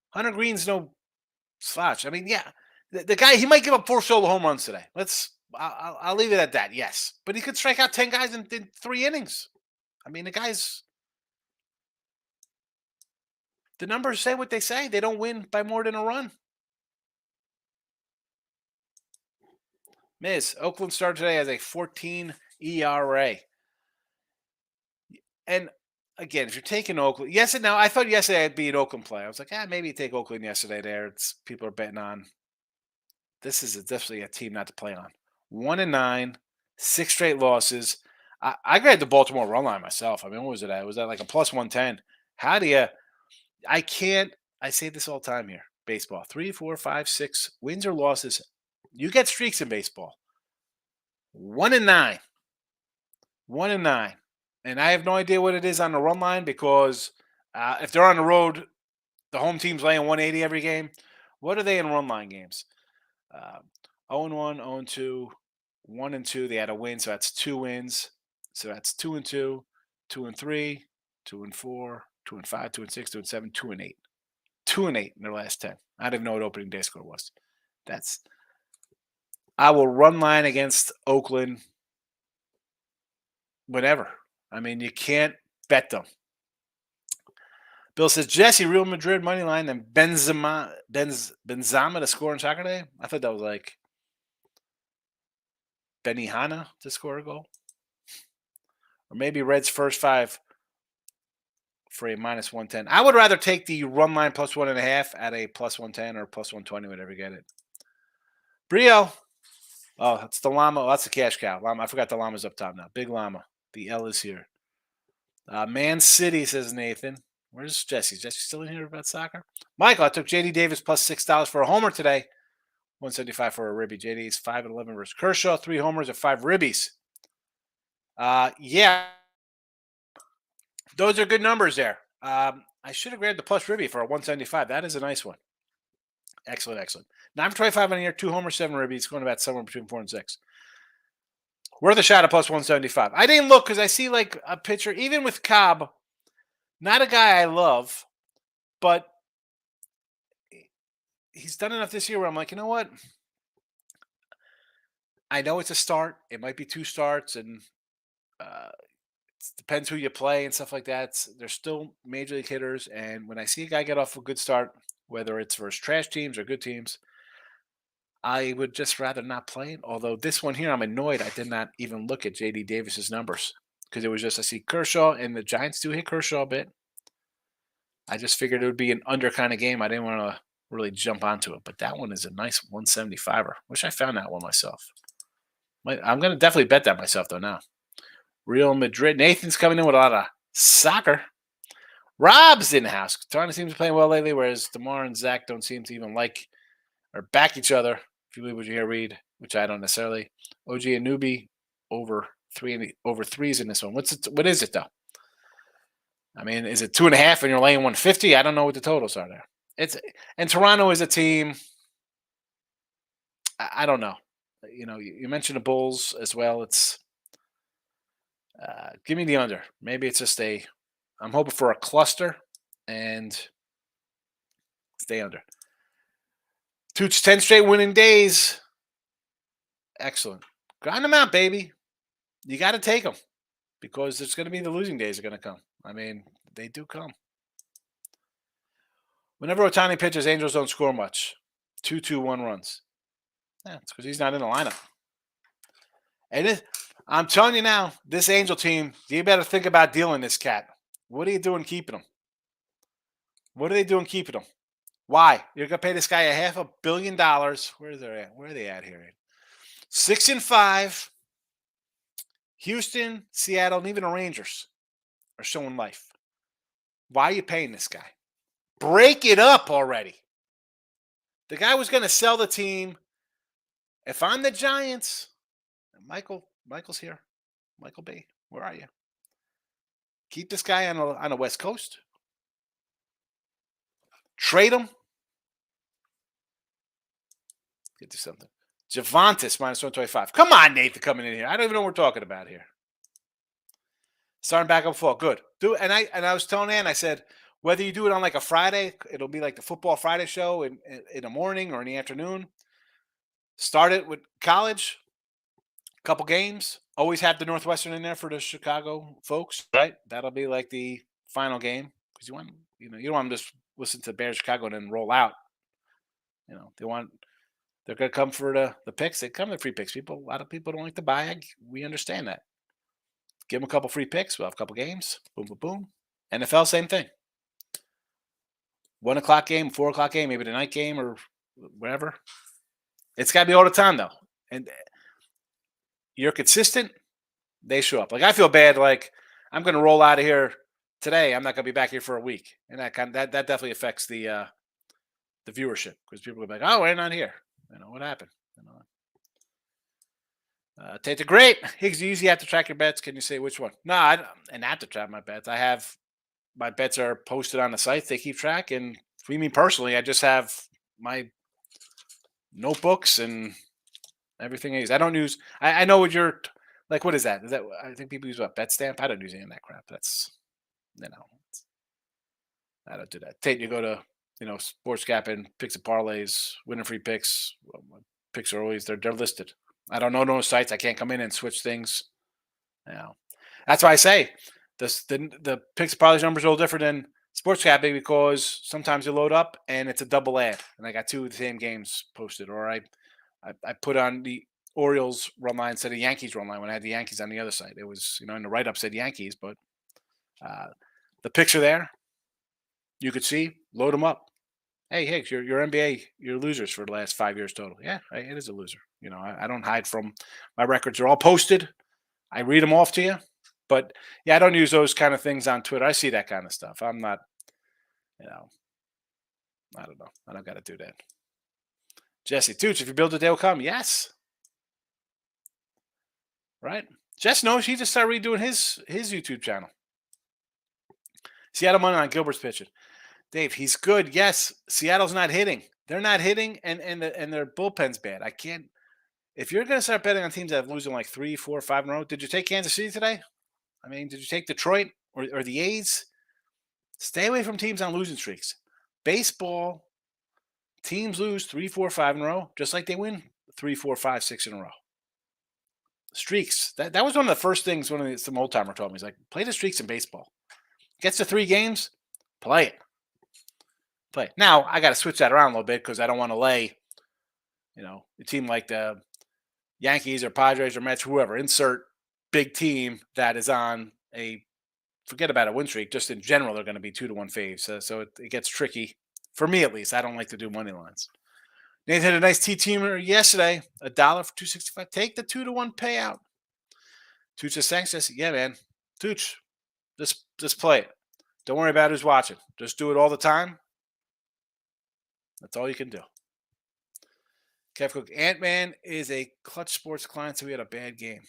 Hunter Green's no slouch. I mean, yeah, the guy, he might give up 4 solo home runs today. I'll leave it at that, yes. But he could strike out 10 guys in 3 innings. I mean, the numbers say what they say. They don't win by more than a run. Miz, Oakland started today as a 14 ERA. And again, if you're taking Oakland, now I thought yesterday I'd be an Oakland play. I was like, maybe take Oakland yesterday there. People are betting on. This is definitely a team not to play on. 1-9, 6 straight losses. I grabbed the Baltimore run line myself. I mean, what was it at? Was that like a plus 110? How do you? I say this all the time here. Baseball. 3, 4, 5, 6 wins or losses. You get streaks in baseball. 1-9. 1-9. And I have no idea what it is on the run line because if they're on the road, the home team's laying 180 every game. What are they in run line games? 0-1, 0-2, 1-2. They had a win, so that's 2 wins. So that's 2-2, 2-3, 2-4, 2-5, 2-6, 2-7, 2-8. 2-8 in their last 10. I don't even know what opening day score was. I will run line against Oakland whenever. I mean, you can't bet them. Bill says, Jesse, Real Madrid money line, and Benzema to score on Saturday. I thought that was like Benihana to score a goal. Or maybe Reds first 5 for a minus 110. I would rather take the run line plus 1.5 at a plus 110 or plus 120, whatever you get it. Brio. Oh, that's the llama. Oh, that's the cash cow. Llama. I forgot the llama's up top now. Big llama. The L is here. Man City, says Nathan. Where's Jesse? Is Jesse still in here about soccer? Michael, I took JD Davis plus $6 for a homer today. 175 for a ribby. JD's 5-11 versus Kershaw. 3 homers and 5 ribbies. Yeah. Those are good numbers there. I should have grabbed the plus ribby for a 175. That is a nice one. Excellent. 9 for 25 on the year, 2 homers, 7 ribbies. Going about somewhere between 4 and 6. Worth a shot at plus 175. I didn't look because I see like a pitcher, even with Cobb, not a guy I love, but he's done enough this year where I'm like, you know what? I know it's a start. It might be 2 starts, and it depends who you play and stuff like that. They're still major league hitters, and when I see a guy get off a good start, whether it's versus trash teams or good teams, I would just rather not play it. Although this one here, I'm annoyed I did not even look at J.D. Davis's numbers because it was just I see Kershaw, and the Giants do hit Kershaw a bit. I just figured it would be an under kind of game. I didn't want to really jump onto it, but that one is a nice 175er. Wish I found that one myself. I'm going to definitely bet that myself, though, now. Real Madrid. Nathan's coming in with a lot of soccer. Rob's in the house. Tony seems to be playing well lately, whereas DeMar and Zach don't seem to even like or back each other. If you believe what you hear, read, which I don't necessarily. OG and Newbie over over threes in this one. What is it though? I mean, is it 2.5 and you're laying 150? I don't know what the totals are there. And Toronto is a team. I don't know. You mentioned the Bulls as well. It's give me the under. Maybe it's just I'm hoping for a cluster and stay under. Toots 10 straight winning days. Excellent. Grind them out, baby. You got to take them because it's going to be the losing days are going to come. I mean, they do come. Whenever Ohtani pitches, Angels don't score much. 2-2-1 runs. Yeah, it's because he's not in the lineup. And I'm telling you now, this Angel team, you better think about dealing this cat. What are you doing keeping him? What are they doing keeping him? Why? You're going to pay this guy $500 million. Where are they at? Where are they at here? 6-5. Houston, Seattle, and even the Rangers are showing life. Why are you paying this guy? Break it up already. The guy was going to sell the team. If I'm the Giants, Michael's here. Michael B, where are you? Keep this guy on the West Coast. Trade him. Get to something. Javantis minus 125. Come on, Nathan, coming in here. I don't even know what we're talking about here. Starting back up full. Good. And I was telling Ann, I said, whether you do it on like a Friday, it'll be like the Football Friday show in the morning or in the afternoon. Start it with college, a couple games. Always have the Northwestern in there for the Chicago folks, right? That'll be like the final game because you don't want them to just listen to Bears Chicago and then roll out. They're going to come for the picks. They come to free picks. A lot of people don't like to buy. We understand that. Give them a couple free picks. We'll have a couple games. Boom, boom, boom. NFL, same thing. 1 o'clock game, 4 o'clock game, maybe the night game or whatever. It's got to be all the time, though. And you're consistent, they show up. Like, I feel bad. Like, I'm going to roll out of here today. I'm not going to be back here for a week. And that definitely affects the viewership because people are like, oh, we're not here. What happened? Tata, great. Higgs, you usually have to track your bets. Can you say which one? No, I don't have to track my bets. My bets are posted on the sites. They keep track. And for me personally, I just have my notebooks and everything I use. I don't use, I know what you're, like, what is that? Is that, I think people use what? Betstamp? I don't use any of that crap. That's, I don't do that. Tate, you go to, Sports Cap and picks and parlays, winning free picks. Picks are always, they're listed. I don't know those sites. I can't come in and switch things. That's why I say the picks and parlays numbers are a little different than Sports Cap because sometimes you load up and it's a double ad, and I got 2 of the same games posted. Or I put on the Orioles run line instead of Yankees run line when I had the Yankees on the other side. It was, in the write up said Yankees, but the picture there, you could see, load them up. Hey, Higgs, your NBA, you're losers for the last 5 years total. Yeah, it is a loser. I don't hide from my records. Are all posted. I read them off to you. But, yeah, I don't use those kind of things on Twitter. I see that kind of stuff. I'm not, I don't know. I don't got to do that. Jesse Tooch, if you build it, they'll come. Yes. Right? Jess knows he just started redoing his YouTube channel. Seattle money on Gilbert's pitching. Dave, he's good. Yes, Seattle's not hitting. They're not hitting, and their bullpen's bad. I can't. If you're going to start betting on teams that have losing like 3, 4, 5 in a row, did you take Kansas City today? I mean, did you take Detroit or the A's? Stay away from teams on losing streaks. Baseball, teams lose 3, 4, 5 in a row, just like they win 3, 4, 5, 6 in a row. Streaks. That was one of the first things some old timer told me. He's like, play the streaks in baseball. Gets to 3 games, play it. Now, I got to switch that around a little bit because I don't want to lay, a team like the Yankees or Padres or Mets, whoever, insert big team that is on forget about a win streak. Just in general, they're going to be 2-1 faves. So it gets tricky. For me, at least. I don't like to do money lines. Nathan had a nice T-teamer yesterday. $1 for $2.65. Take the 2-1 payout. Tooch just thanks us. Yeah, man. Tooch, just play it. Don't worry about who's watching. Just do it all the time. That's all you can do. Kev Cook, Ant-Man is a Clutch Sports client, so we had a bad game.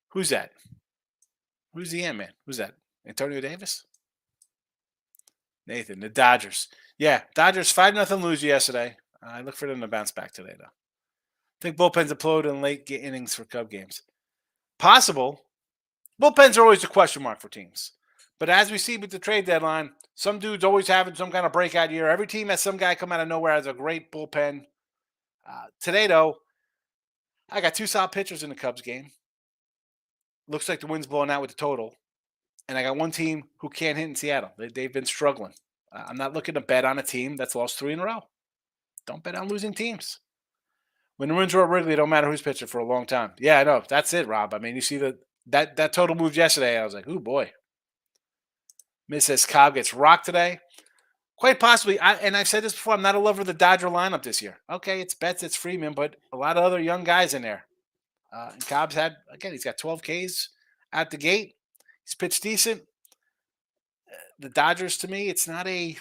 Who's that? Who's the Ant-Man? Who's that? Antonio Davis? Nathan, the Dodgers. Yeah, Dodgers 5-0 lose yesterday. I look for them to bounce back today, though. I think bullpens implode in late innings for Cub games. Possible. Bullpens are always a question mark for teams. But as we see with the trade deadline, some dude's always having some kind of breakout year. Every team has some guy come out of nowhere, has a great bullpen. Today, though, I got two solid pitchers in the Cubs game. Looks like the wind's blowing out with the total. And I got one team who can't hit in Seattle. They've been struggling. I'm not looking to bet on a team that's lost 3 in a row. Don't bet on losing teams. When the winds are at Wrigley, it don't matter who's pitching for a long time. Yeah, I know. That's it, Rob. I mean, you see that total moved yesterday. I was like, ooh, boy. Mrs. Cobb gets rocked today. Quite possibly. And I've said this before, I'm not a lover of the Dodger lineup this year. Okay, it's Betts, it's Freeman, but a lot of other young guys in there. And Cobb's he's got 12 Ks out the gate. He's pitched decent. The Dodgers, to me, it's not a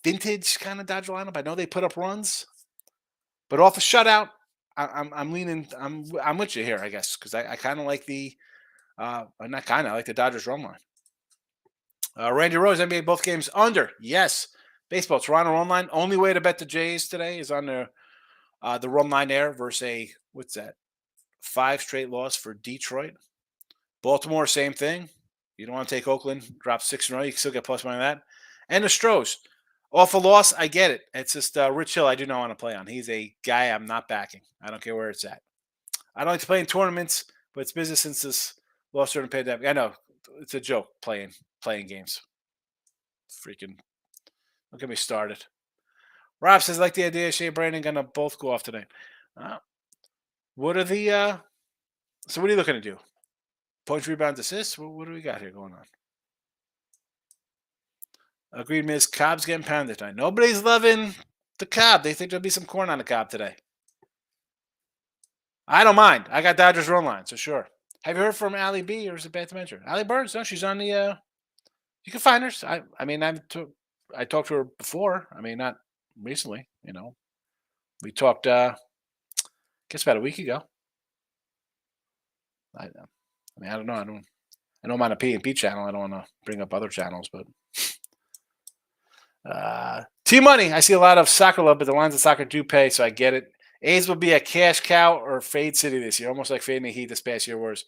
vintage kind of Dodger lineup. I know they put up runs, but off a shutout, I'm leaning. I'm with you here, I guess, because I kind of like I like the Dodgers run line. Randy Rose, NBA both games under. Yes, baseball. Toronto run line. Only way to bet the Jays today is on the run line there versus what's that? 5 straight loss for Detroit. Baltimore, same thing. You don't want to take Oakland, drop 6 in a row. You can still get plus money on that. And the Stros. Off a loss, I get it. It's just Rich Hill I do not want to play on. He's a guy I'm not backing. I don't care where it's at. I don't like to play in tournaments, but it's business since this loss during the pandemic. I know. It's a joke playing games. Freaking don't get me started. Rob says, like the idea Shea Brandon gonna both go off today. What are the so what are you looking to do? Points, rebounds, assists? What do we got here going on? Agreed, Miss Cobb's getting pounded tonight. Nobody's loving the Cobb. They think there'll be some corn on the Cobb today. I don't mind. I got Dodgers run line, so sure. Have you heard from Allie B, or is it bad to mention? Allie Burns? No, she's on the. You can find her. I talked to her before. I mean, not recently. You know, we talked. I guess about a week ago. I don't know. I don't mind a P&P channel. I don't want to bring up other channels, but T-Money. I see a lot of soccer love, but the lines of soccer do pay, so I get it. A's will be a cash cow or fade city this year, almost like fading the Heat this past year was.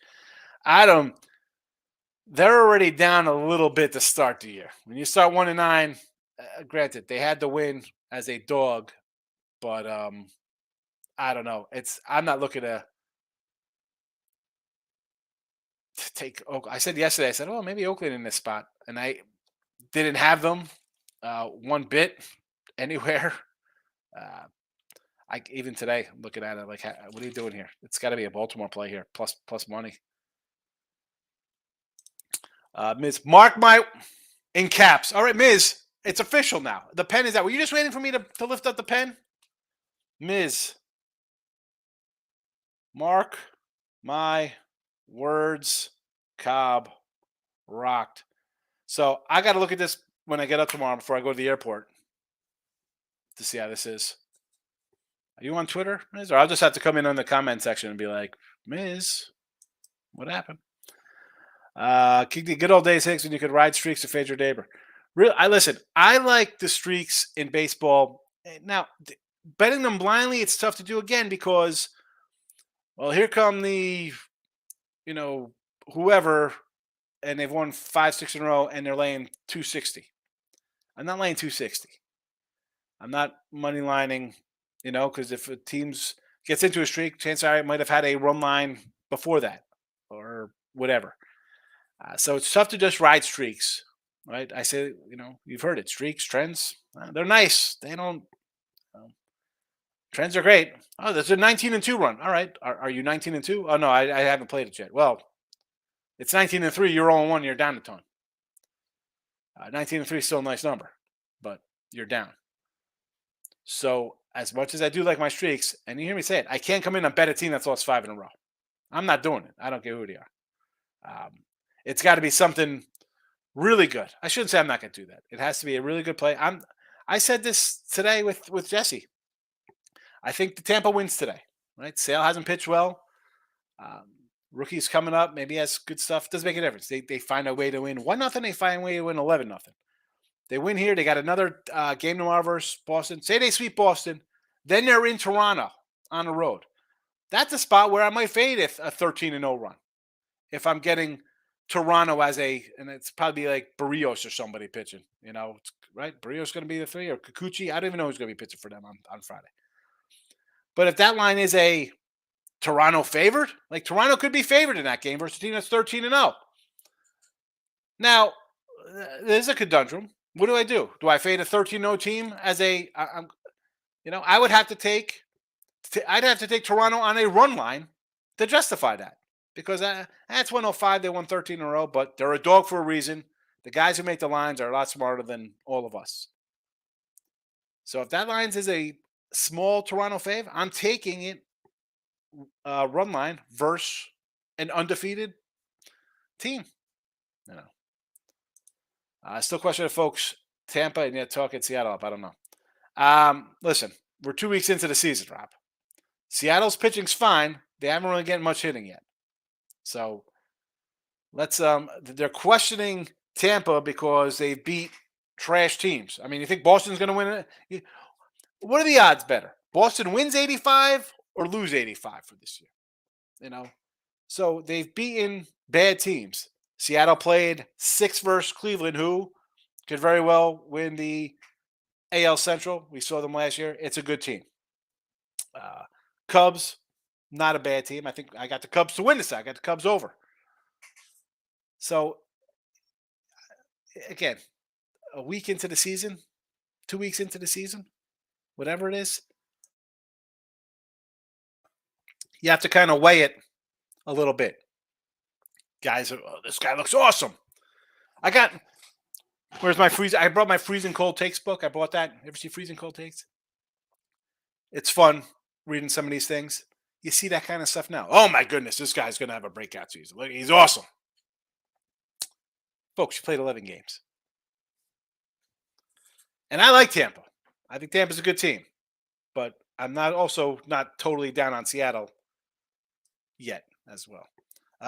They're already down a little bit to start the year. When you start 1-9, granted, they had to win as a dog, but I don't know. I'm not looking to take Oakland. I said yesterday, oh, maybe Oakland in this spot, and I didn't have them one bit anywhere. Even today, I'm looking at it like, what are you doing here? It's got to be a Baltimore play here, plus money. Miz, mark my in caps. All right, Miz, it's official now. The pen is out. Were you just waiting for me to lift up the pen? Miz, mark my words, Cobb rocked. So I got to look at this when I get up tomorrow before I go to the airport to see how this is. Are you on Twitter, Miz? Or I'll just have to come in on the comment section and be like, Miz, what happened? The good old days, Hicks, when you could ride streaks to fade your neighbor. Listen, I like the streaks in baseball. Now, betting them blindly, it's tough to do again because, well, here come the, whoever, and they've won 5-6 in a row, and they're laying 260. I'm not laying 260. I'm not money lining, because if a team gets into a streak, chances are it might have had a run line before that or whatever. So it's tough to just ride streaks, right? I say, you've heard it. Streaks, trends, they're nice. They don't. Trends are great. Oh, there's a 19-2 run. All right. Are you 19-2? Oh, no, I haven't played it yet. Well, it's 19-3. You're 0-1. You're down a ton. 19-3 is still a nice number, but you're down. So as much as I do like my streaks, and you hear me say it, I can't come in and bet a team that's lost 5 in a row. I'm not doing it. I don't care who they are. It's got to be something really good. I shouldn't say I'm not going to do that. It has to be a really good play. I said this today with Jesse. I think the Tampa wins today. Right? Sale hasn't pitched well. Rookie's coming up. Maybe he has good stuff. Doesn't make a difference. They find a way to win 1-0. They find a way to win 11-0. They win here. They got another game tomorrow versus Boston. Say they sweep Boston. Then they're in Toronto on the road. That's a spot where I might fade a 13-0 run. If I'm getting Toronto and it's probably like Barrios or somebody pitching, right? Barrios going to be the 3 or Kikuchi. I don't even know who's going to be pitching for them on Friday. But if that line is a Toronto favored, like Toronto could be favored in that game versus a team that's 13-0. Now, there's a conundrum. What do? Do I fade a 13-0 team as I would have to take I'd have to take Toronto on a run line to justify that. Because that's 105. They won 13 in a row, but they're a dog for a reason. The guys who make the lines are a lot smarter than all of us. So if that lines is a small Toronto fave, I'm taking it run line versus an undefeated team. Still question if folks Tampa and yet talking Seattle up. I don't know. Listen, we're 2 weeks into the season, Rob. Seattle's pitching's fine. They haven't really getting much hitting yet. So let's they're questioning Tampa because they beat trash teams. I mean, you think Boston's going to win it? What are the odds better? Boston wins 85 or lose 85 for this year? So they've beaten bad teams. Seattle played 6 versus Cleveland, who could very well win the AL Central. We saw them last year. It's a good team. Cubs, not a bad team. I think I got the Cubs to win this. I got the Cubs over. So, again, a week into the season, 2 weeks into the season, whatever it is, you have to kind of weigh it a little bit. Guys, this guy looks awesome. Where's my freeze? I brought my freezing cold takes book. I bought that. Ever see freezing cold takes? It's fun reading some of these things. You see that kind of stuff now. Oh my goodness, this guy's going to have a breakout season. Look, he's awesome. Folks, you played 11 games. And I like Tampa. I think Tampa's a good team. But I'm not totally down on Seattle yet as well.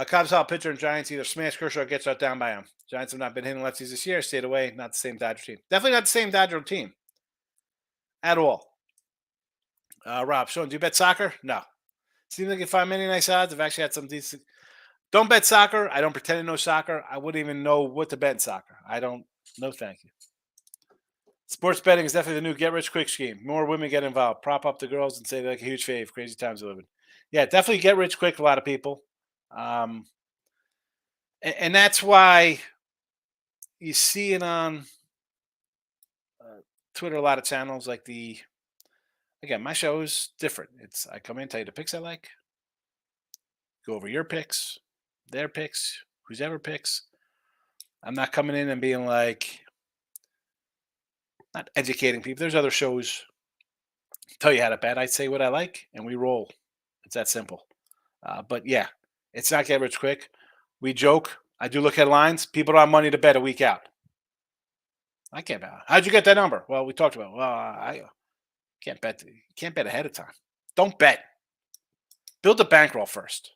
Cubs saw pitcher and Giants either smash Kershaw or get shut down by him. Giants have not been hitting lefties this year. Stayed away. Not the same Dodger team. Definitely not the same Dodger team. At all. Rob, Sean, do you bet soccer? No. Seems like you find many nice odds. I've actually had some decent. Don't bet soccer. I don't pretend to know soccer. I wouldn't even know what to bet in soccer. I don't. No, thank you. Sports betting is definitely the new get-rich-quick scheme. More women get involved. Prop up the girls and say they're like a huge fave. Crazy times we live in. Yeah, definitely get-rich-quick for a lot of people. And that's why you see it on Twitter, a lot of channels like again, my show is different. I come in, tell you the picks I like, go over your picks, their picks, who's ever picks. I'm not coming in and being like, not educating people. There's other shows tell you how to bet. I say what I like, and we roll. It's that simple. But yeah, it's not get rich quick. We joke. I do look at lines. People don't have money to bet a week out. I can't bet. How'd you get that number? Well, we talked about it. Well, I can't bet. You can't bet ahead of time. Don't bet. Build a bankroll first.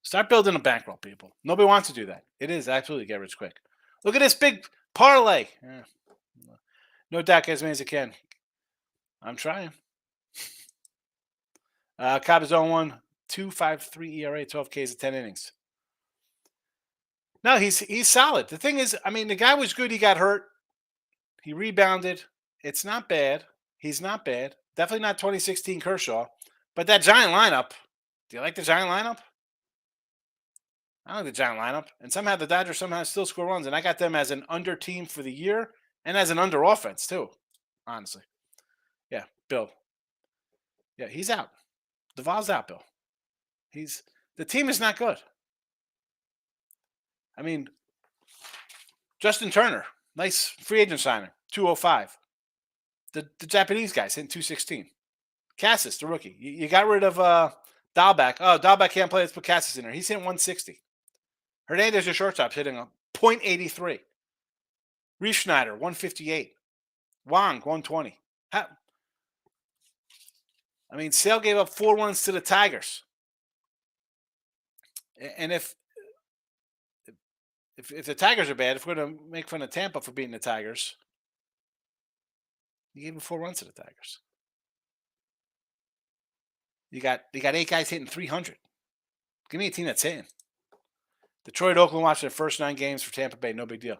Start building a bankroll, people. Nobody wants to do that. It is absolutely get rich quick. Look at this big parlay. No doubt as many as I can. I'm trying. Cobb is 0-1, 2.53 ERA, 12 Ks in 10 innings. No, he's solid. The thing is, I mean, the guy was good. He got hurt. He rebounded. It's not bad. He's not bad. Definitely not 2016 Kershaw. But that Giant lineup, do you like the Giant lineup? I like the Giant lineup. And somehow the Dodgers still score runs. And I got them as an under team for the year and as an under offense, too, honestly. Yeah, Bill. Yeah, he's out. Duvall's out, Bill. The team is not good. I mean, Justin Turner, nice free agent signing, 205. The Japanese guys hitting 216. Cassis, the rookie. You got rid of Dahlback. Oh, Dahlback can't play. Let's put Cassis in there. He's hitting 160. Hernandez, your shortstop's hitting a .83. Reef Schneider, 158. Wong, 120. Sale gave up 4 runs to the Tigers. And if the Tigers are bad, if we're going to make fun of Tampa for beating the Tigers, you gave them 4 runs to the Tigers. You got 8 guys hitting 300. Give me a team that's hitting. Detroit, Oakland watched their first 9 games for Tampa Bay. No big deal.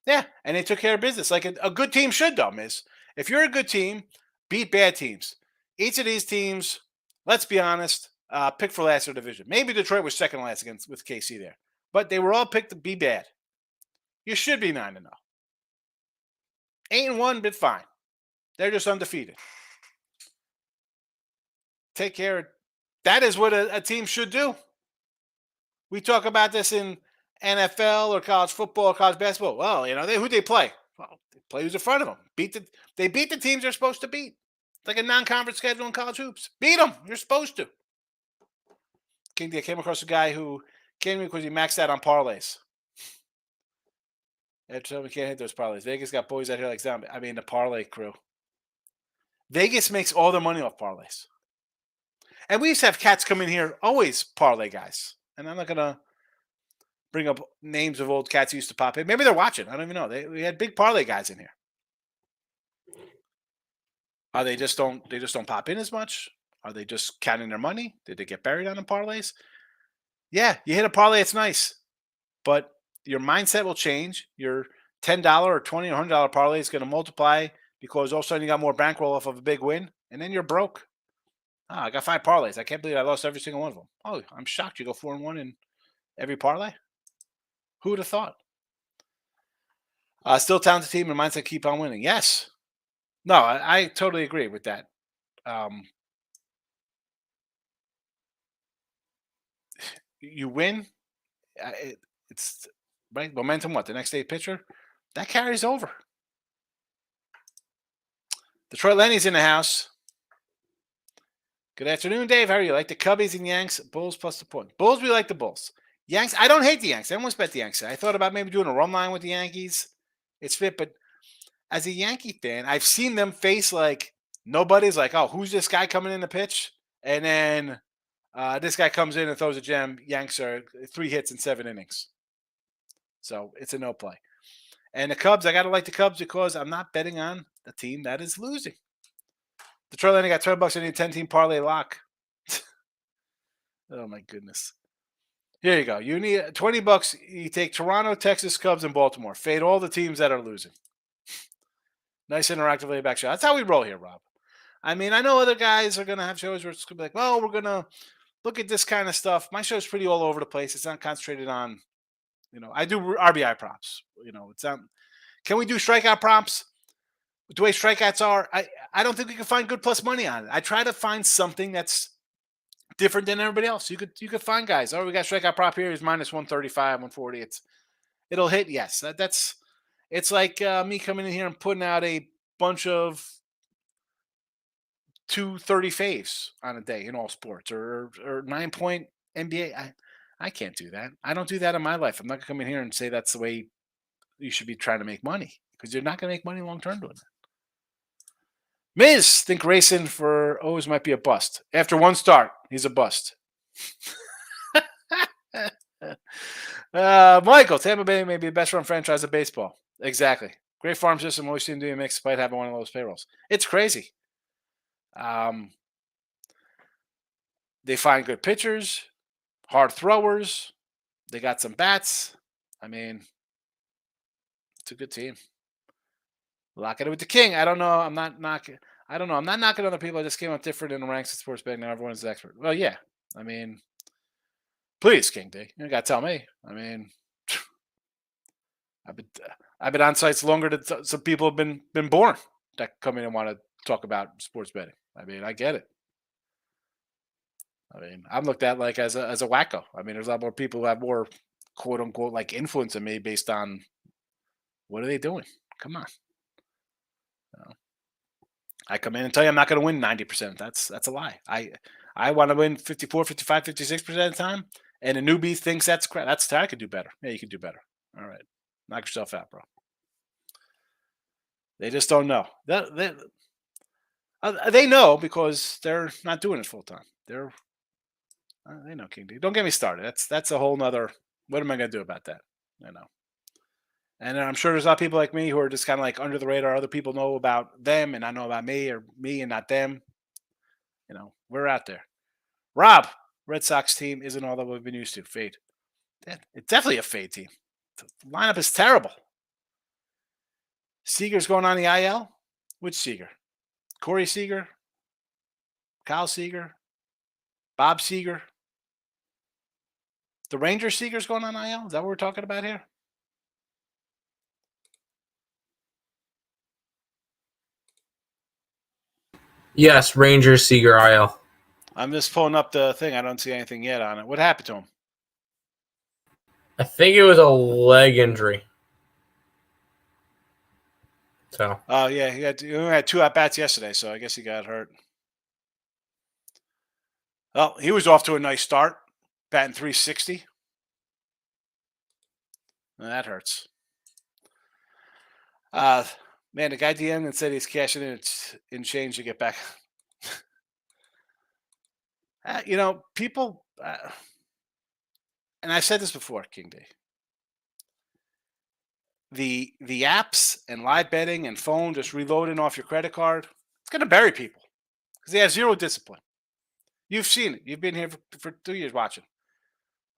Yeah, and they took care of business like a good team should, though, Miz. If you're a good team, beat bad teams. Each of these teams, let's be honest, picked for last in the division. Maybe Detroit was second last with KC there. But they were all picked to be bad. You should be 9-0. 8-1, but fine. They're just undefeated. Take care. That is what a team should do. We talk about this in NFL or college football or college basketball. Well, who they play? Well, they play who's in front of them. They beat the teams they're supposed to beat. It's like a non-conference schedule in college hoops. Beat them. You're supposed to. I came across a guy who came in because he maxed out on parlays. We can't hit those parlays. Vegas got boys out here like zombie. The parlay crew. Vegas makes all their money off parlays. And we used to have cats come in here, always parlay guys. And I'm not going to bring up names of old cats who used to pop in. Maybe they're watching. I don't even know. We had big parlay guys in here. They just don't pop in as much? Are they just counting their money? Did they get buried on the parlays? Yeah, you hit a parlay, it's nice. But your mindset will change. Your $10 or $20 or $100 parlay is going to multiply because all of a sudden you got more bankroll off of a big win, and then you're broke. I got 5 parlays. I can't believe I lost every single one of them. Oh, I'm shocked you go 4-1 in every parlay. Who would have thought? Still talented team and mindset keep on winning. Yes. No, I totally agree with that. You win. It's right. Momentum. What? The next day pitcher that carries over. Detroit Lenny's in the house. Good afternoon, Dave. How are you? Like the Cubbies and Yanks? Bulls plus the point. Bulls, we like the Bulls. Yanks, I don't hate the Yanks. I almost bet the Yanks. I thought about maybe doing a run line with the Yankees. It's fit, but as a Yankee fan, I've seen them face like nobody's like, oh, who's this guy coming in to pitch? And then this guy comes in and throws a gem. Yanks are 3 hits in 7 innings. So it's a no play. And the Cubs, I got to like the Cubs because I'm not betting on the team that is losing. Detroit Landing got $12. I need a 10-team parlay lock. Oh, my goodness. Here you go. You need $20. You take Toronto, Texas, Cubs, and Baltimore. Fade all the teams that are losing. Nice interactive layback show. That's how we roll here, Rob. I know other guys are going to have shows where it's going to be like, well, we're going to look at this kind of stuff. My show's pretty all over the place. It's not concentrated on, I do RBI props. It's not. Can we do strikeout props? The way strikeouts are, I don't think we can find good plus money on it. I try to find something that's different than everybody else. You could find guys. Oh, we got strikeout prop here. He's minus 135, 140. It'll hit. Yes, it's like me coming in here and putting out a bunch of 230 faves on a day in all sports or 9-point NBA. I can't do that. I don't do that in my life. I'm not gonna come in here and say that's the way you should be trying to make money because you're not gonna make money long term doing that. Miz, think racing for O's might be a bust. After one start, he's a bust. Michael, Tampa Bay may be the best run franchise of baseball. Exactly. Great farm system. Always seem to be a mix despite having one of those payrolls. It's crazy. They find good pitchers, hard throwers. They got some bats. It's a good team. Lock it with the king. I don't know. I'm not knocking other people. I just came up different in the ranks of sports betting. Now everyone's an expert. Well, yeah. Please, King D. You got to tell me. I've been on sites longer than some people have been born that come in and want to talk about sports betting. I get it. I'm looked at like as a wacko. There's a lot more people who have more quote unquote like influence on me based on what are they doing? Come on. I come in and tell you I'm not going to win 90%. That's a lie. I want to win 54, 55, 56% of the time. and a newbie thinks that's crap. I could do better. Yeah, you could do better. All right. Knock yourself out, bro. They just don't know. They know because they're not doing it full time. They know King D. Don't get me started. That's a whole nother. What am I going to do about that? And I'm sure there's a lot of people like me who are just kind of like under the radar. Other people know about them, and I know about me, or me and not them. We're out there. Rob, Red Sox team isn't all that we've been used to. Fade. It's definitely a fade team. The lineup is terrible. Seager's going on the IL. Which Seager? Corey Seager? Kyle Seager? Bob Seager? The Ranger Seager's going on IL? Is that what we're talking about here? Yes, Ranger Seager IL. I'm just pulling up the thing. I don't see anything yet on it. What happened to him? I think it was a leg injury. So. Oh, yeah. He only had 2 at-bats yesterday, so I guess he got hurt. Well, he was off to a nice start, batting .360. Well, that hurts. Man, the guy DM'd and said he's cashing in change to get back. People, and I've said this before, King D. The apps and live betting and phone just reloading off your credit card, it's going to bury people because they have zero discipline. You've seen it. You've been here for 2 years watching.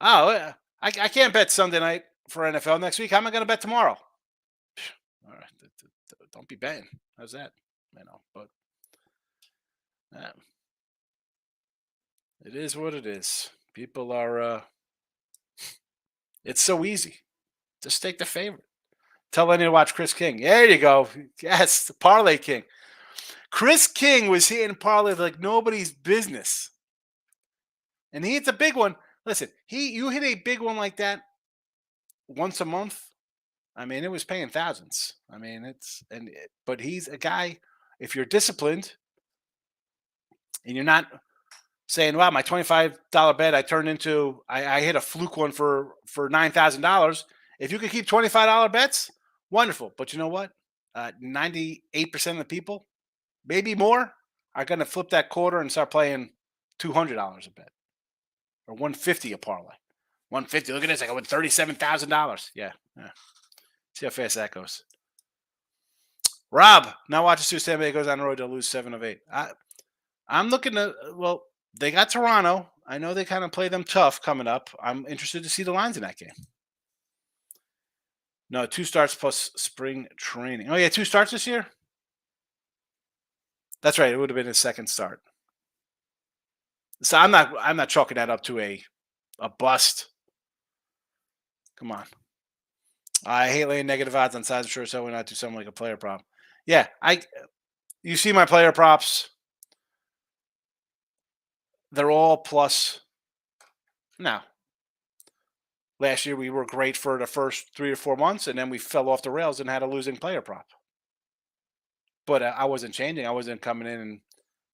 Oh, I can't bet Sunday night for NFL next week. How am I going to bet tomorrow? All right. Don't be betting. How's that? But it is what it is. People are, it's so easy. Just take the favorite. Tell Lenny to watch Chris King. There you go. Yes, the Parlay King. Chris King was hitting parlays like nobody's business. And he hits a big one. Listen, you hit a big one like that once a month. I mean, it was paying thousands. I mean, but he's a guy, if you're disciplined and you're not saying, wow, my $25 bet I turned into, I hit a fluke one for $9,000. If you could keep $25 bets, wonderful. But you know what? 98% of the people, maybe more, are going to flip that quarter and start playing $200 a bet or $150 a parlay. $150. Look at this. I got with $37,000. Yeah. See how fast that goes. Rob, now watch us do San Diego goes on the road to lose 7 of 8. I'm looking to, they got Toronto. I know they kind of play them tough coming up. I'm interested to see the lines in that game. No, 2 starts plus spring training. Oh, yeah, 2 starts this year? That's right. It would have been his second start. So I'm not chalking that up to a bust. Come on. I hate laying negative odds on sides of sure so we're not do something like a player prop. Yeah, you see my player props. They're all plus. Now, last year we were great for the first 3 or 4 months, and then we fell off the rails and had a losing player prop. But I wasn't changing. I wasn't coming in and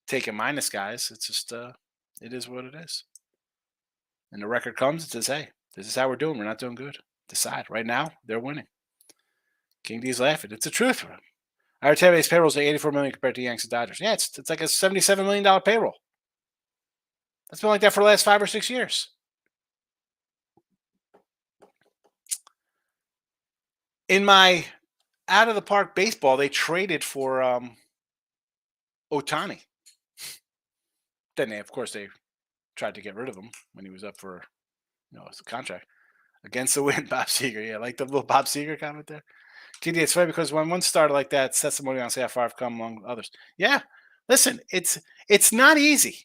taking minus guys. It's just it is what it is. And the record comes, it says, hey, this is how we're doing. We're not doing good. Decide. Right now, they're winning. King D's laughing. It's the truth. Our Tampa Bay's payroll is like $84 million compared to Yankees and Dodgers. Yeah, it's like a $77 million payroll. That's been like that for the last 5 or 6 years. In my out of the park baseball, they traded for Ohtani. Then of course they tried to get rid of him when he was up for his contract. Against the wind, Bob Seager. Yeah, like the little Bob Seager comment there. Kindy, it's funny because when one started like that, sets somebody on say how far I've come among others. Yeah, listen, it's not easy.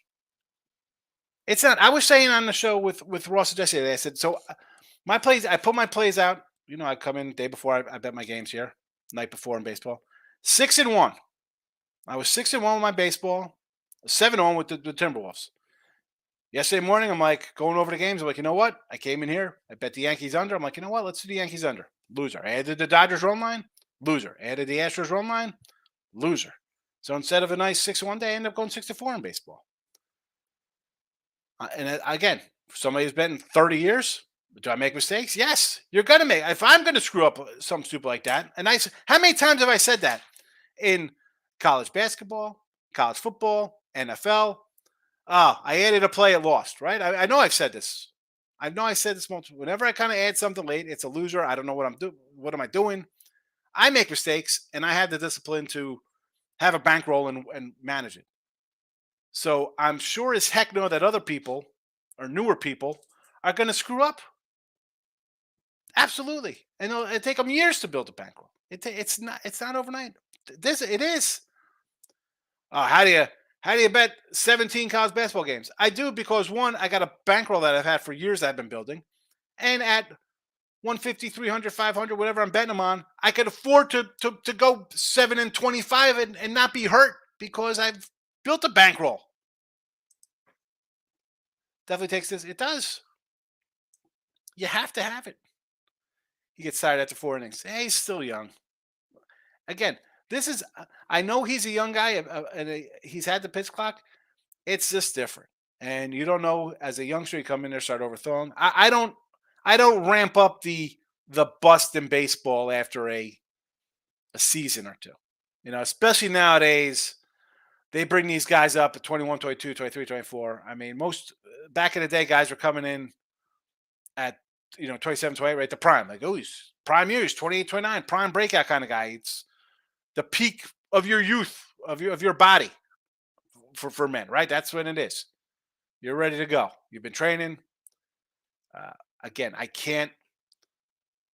It's not. I was saying on the show with Ross and Jesse, I said, so my plays, I put my plays out. I come in the day before I bet my games here, night before in baseball. 6-1. I was 6-1 with my baseball, 7-1 with the Timberwolves. Yesterday morning, I'm like going over the games. I'm like, you know what? I came in here. I bet the Yankees under. I'm like, you know what? Let's do the Yankees under. Loser. I added the Dodgers run line. Loser. Added the Astros run line. Loser. So instead of a nice 6-1 day, I ended up going 6-4 in baseball. And again, Somebody who's been 30 years, do I make mistakes? Yes, you're gonna make. If I'm gonna screw up something stupid like that, and how many times have I said that in college basketball, college football, NFL? Oh, I added a play, it lost. Right? I know I've said this. I know I said this multiple. Whenever I kind of add something late, it's a loser. I don't know what I'm doing. What am I doing? I make mistakes, and I have the discipline to have a bankroll and manage it. So I'm sure as heck know that other people or newer people are going to screw up. Absolutely, and it'll take them years to build a bankroll. It's not overnight. This it is. How do you bet 17 college basketball games? I do because one, I got a bankroll that I've had for years that I've been building, and at 150, 300, 500, whatever I'm betting them on, I could afford to go 7-25 and not be hurt because I've built a bankroll. Definitely takes this. It does. You have to have it. He gets tired after 4 innings. Hey, he's still young. Again, this is. I know he's a young guy, and he's had the pitch clock. It's just different, and you don't know as a youngster you come in there start overthrowing. I don't. I don't ramp up the bust in baseball after a season or two. Especially nowadays, they bring these guys up at 21, 22, 23, 24. I mean, most back in the day, guys were coming in at 27, 28, right? The prime. Like, oh, he's prime years, 28, 29, prime breakout kind of guy. It's the peak of your youth, of your body for men, right? That's when it is. You're ready to go. You've been training. Again, I can't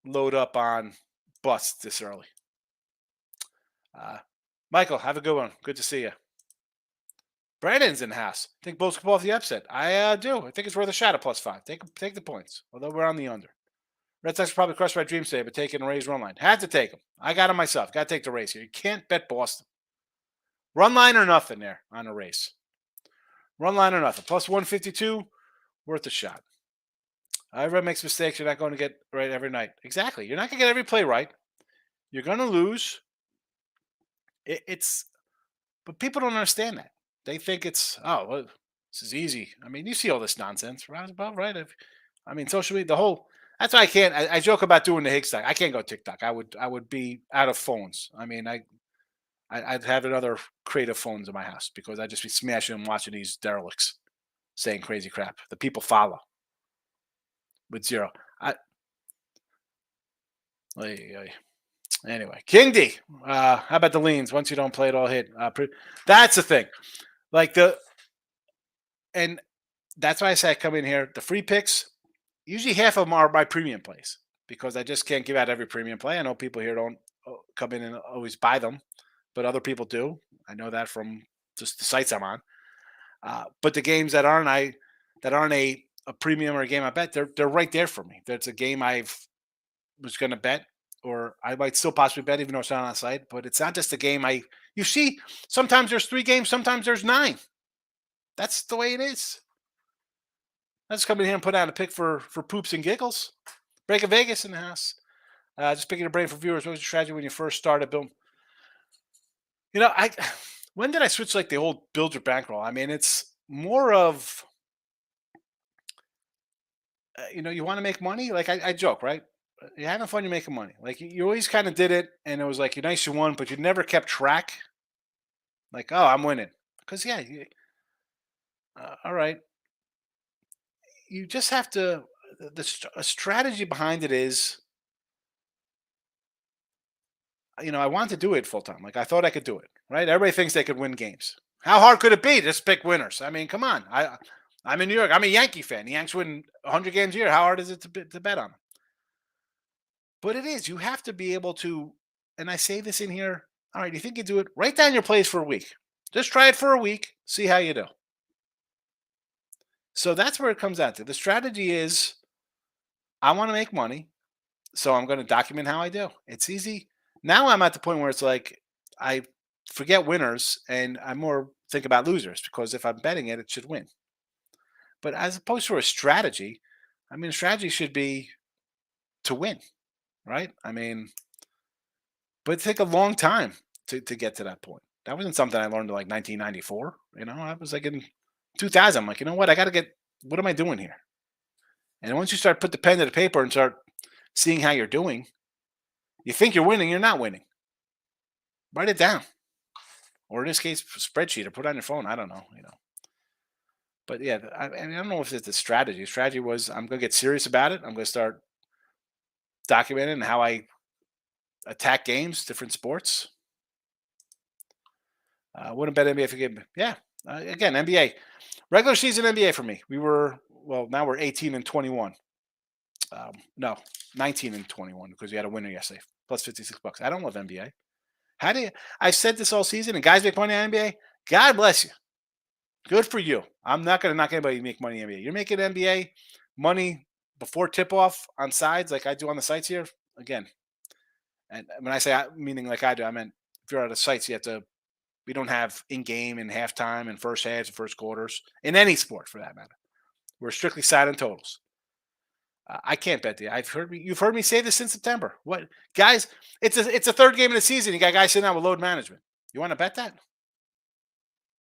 load up on busts this early. Michael, have a good one. Good to see you. Brandon's in the house. I think Bulls can pull off the upset. I do. I think it's worth a shot at +5. Take the points, although we're on the under. Red Sox probably crushed my dreams today, but taking the Rays run line. Had to take them. I got them myself. Got to take the Rays here. You can't bet Boston. Run line or nothing there on the Rays. Run line or nothing. +152, worth a shot. Everyone makes mistakes. You're not going to get right every night. Exactly. You're not going to get every play right. You're going to lose. But people don't understand that. They think it's, well, this is easy. I mean, you see all this nonsense, right? About right. Social media, that's why I can't. I joke about doing the Higgs thing. I can't go TikTok. I would be out of phones. I mean, I'd have another creative phones in my house because I'd just be smashing and watching these derelicts saying crazy crap. The people follow with zero. Anyway, King D. How about the leans? Once you don't play it all hit. That's the thing. And that's why I say I come in here. The free picks, usually half of them are my premium plays because I just can't give out every premium play. I know people here don't come in and always buy them, but other people do. I know that from just the sites I'm on. But the games that aren't a premium or a game I bet, they're right there for me. That's a game I was going to bet, or I might still possibly bet, even though it's not on the site. But it's not just a game you see. Sometimes there's 3 games, sometimes there's 9. That's the way it is. Let's come in here and put out a pick for poops and giggles. Break of Vegas in the house. Just picking a brain for viewers. What was your strategy when you first started building? When did I switch the whole build your bankroll? I mean, it's more of, you want to make money. I joke, right? You're having fun, you're making money. You always kind of did it, and it was you're nice, you won, but you never kept track. I'm winning. Because, yeah, all right. You just have to, a strategy behind it is, I want to do it full time. I thought I could do it, right? Everybody thinks they could win games. How hard could it be to just pick winners? I mean, come on. I'm in New York. I'm a Yankee fan. The Yanks win 100 games a year. How hard is it to bet on them? But it is. You have to be able to, and I say this in here, all right, you think you do it? Write down your plays for a week. Just try it for a week. See how you do. So that's where it comes down to. The strategy is, I want to make money, so I'm going to document how I do. It's easy. Now I'm at the point where it's I forget winners and I more think about losers because if I'm betting it, it should win. But as opposed to a strategy, a strategy should be to win, right? But it take a long time to get to that point. That wasn't something I learned in 1994. I was in 2000. I'm what? I got to get, what am I doing here? And once you start put the pen to the paper and start seeing how you're doing, you think you're winning, you're not winning. Write it down. Or in this case, spreadsheet or put it on your phone. I don't know, But yeah, I don't know if it's a strategy. The strategy was I'm going to get serious about it. I'm going to start documenting how I attack games, different sports. Wouldn't bet NBA if you gave me. Yeah. Again, NBA. Regular season NBA for me. Now we're 18 and 21. No, 19 and 21 because we had a winner yesterday, plus $56. I don't love NBA. I've said this all season, and guys make money on NBA. God bless you. Good for you. I'm not going to knock anybody who make money in NBA. You're making NBA money before tip-off on sides like I do on the sites here. Again, and when I say meaning like I do, I meant if you're at the sites, we don't have in-game and halftime and first halves and first quarters in any sport for that matter. We're strictly silent totals. I can't bet you. You've heard me say this since September. What, guys? It's a third game of the season. You got guys sitting out with load management. You want to bet that?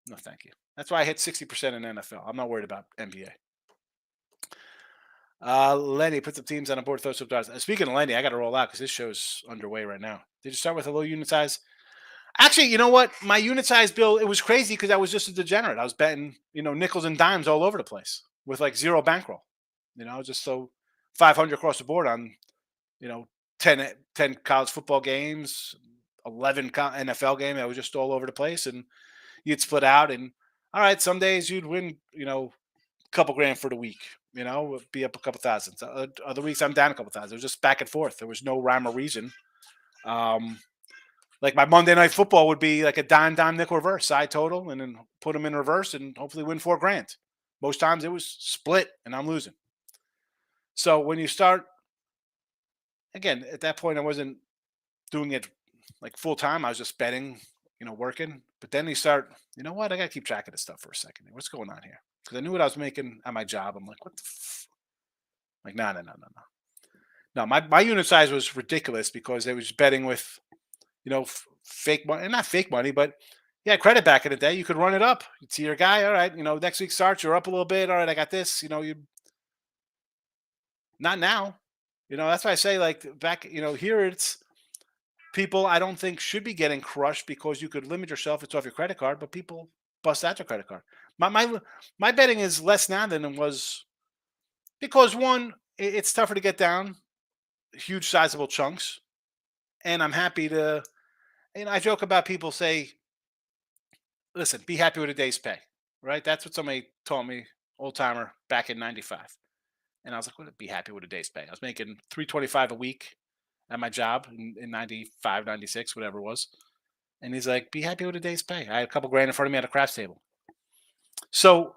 No, thank you. That's why I hit 60% in NFL. I'm not worried about NBA. Lenny puts up teams on a board. Throws up dots. Speaking of Lenny, I got to roll out because this show's underway right now. Did you start with a low unit size? Actually, you know what? My unit size bill, it was crazy because I was just a degenerate. I was betting, nickels and dimes all over the place with like zero bankroll. Just so 500 across the board on, 10 college football games, 11 NFL game. I was just all over the place, and you'd split out. And all right, some days you'd win, a couple grand for the week. Be up a couple thousand. Other weeks I'm down a couple thousand. It was just back and forth. There was no rhyme or reason. Like my Monday night football would be like a dime nickel reverse side total, and then put them in reverse and hopefully win $4,000. Most times it was split and I'm losing. So when you start, again, at that point, I wasn't doing it like full time. I was just betting, working. But then you start, you know what? I got to keep track of this stuff for a second. What's going on here? Because I knew what I was making at my job. I'm like, what the Like, no. No, my unit size was ridiculous because they was betting with, fake money, not fake money, but yeah, credit back in the day. You could run it up. You'd see your guy. All right, next week starts. You're up a little bit. All right, I got this. You not now. That's why I say like back. Here it's people I don't think should be getting crushed because you could limit yourself. It's off your credit card, but people bust out your credit card. My betting is less now than it was because one, it's tougher to get down huge sizable chunks, and I'm happy to. I joke about people say, listen, be happy with a day's pay, right? That's what somebody told me, old timer, back in '95. And I was like, "Would be happy with a day's pay?" I was making $325 a week at my job in '95, '96, whatever it was. And he's like, "Be happy with a day's pay." I had a couple grand in front of me at a craps table. So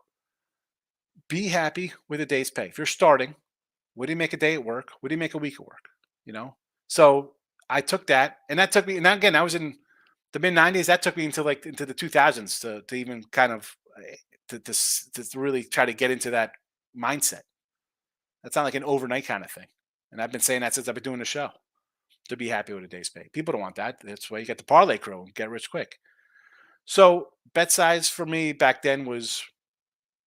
be happy with a day's pay. If you're starting, what do you make a day at work? What do you make a week at work? So I took that, and that took me. And again, I was in the mid '90s. That took me into the 2000s to even kind of to really try to get into that mindset. That's not like an overnight kind of thing. And I've been saying that since I've been doing the show. To be happy with a day's pay, people don't want that. That's why you get the parlay crew and get rich quick. So bet size for me back then was,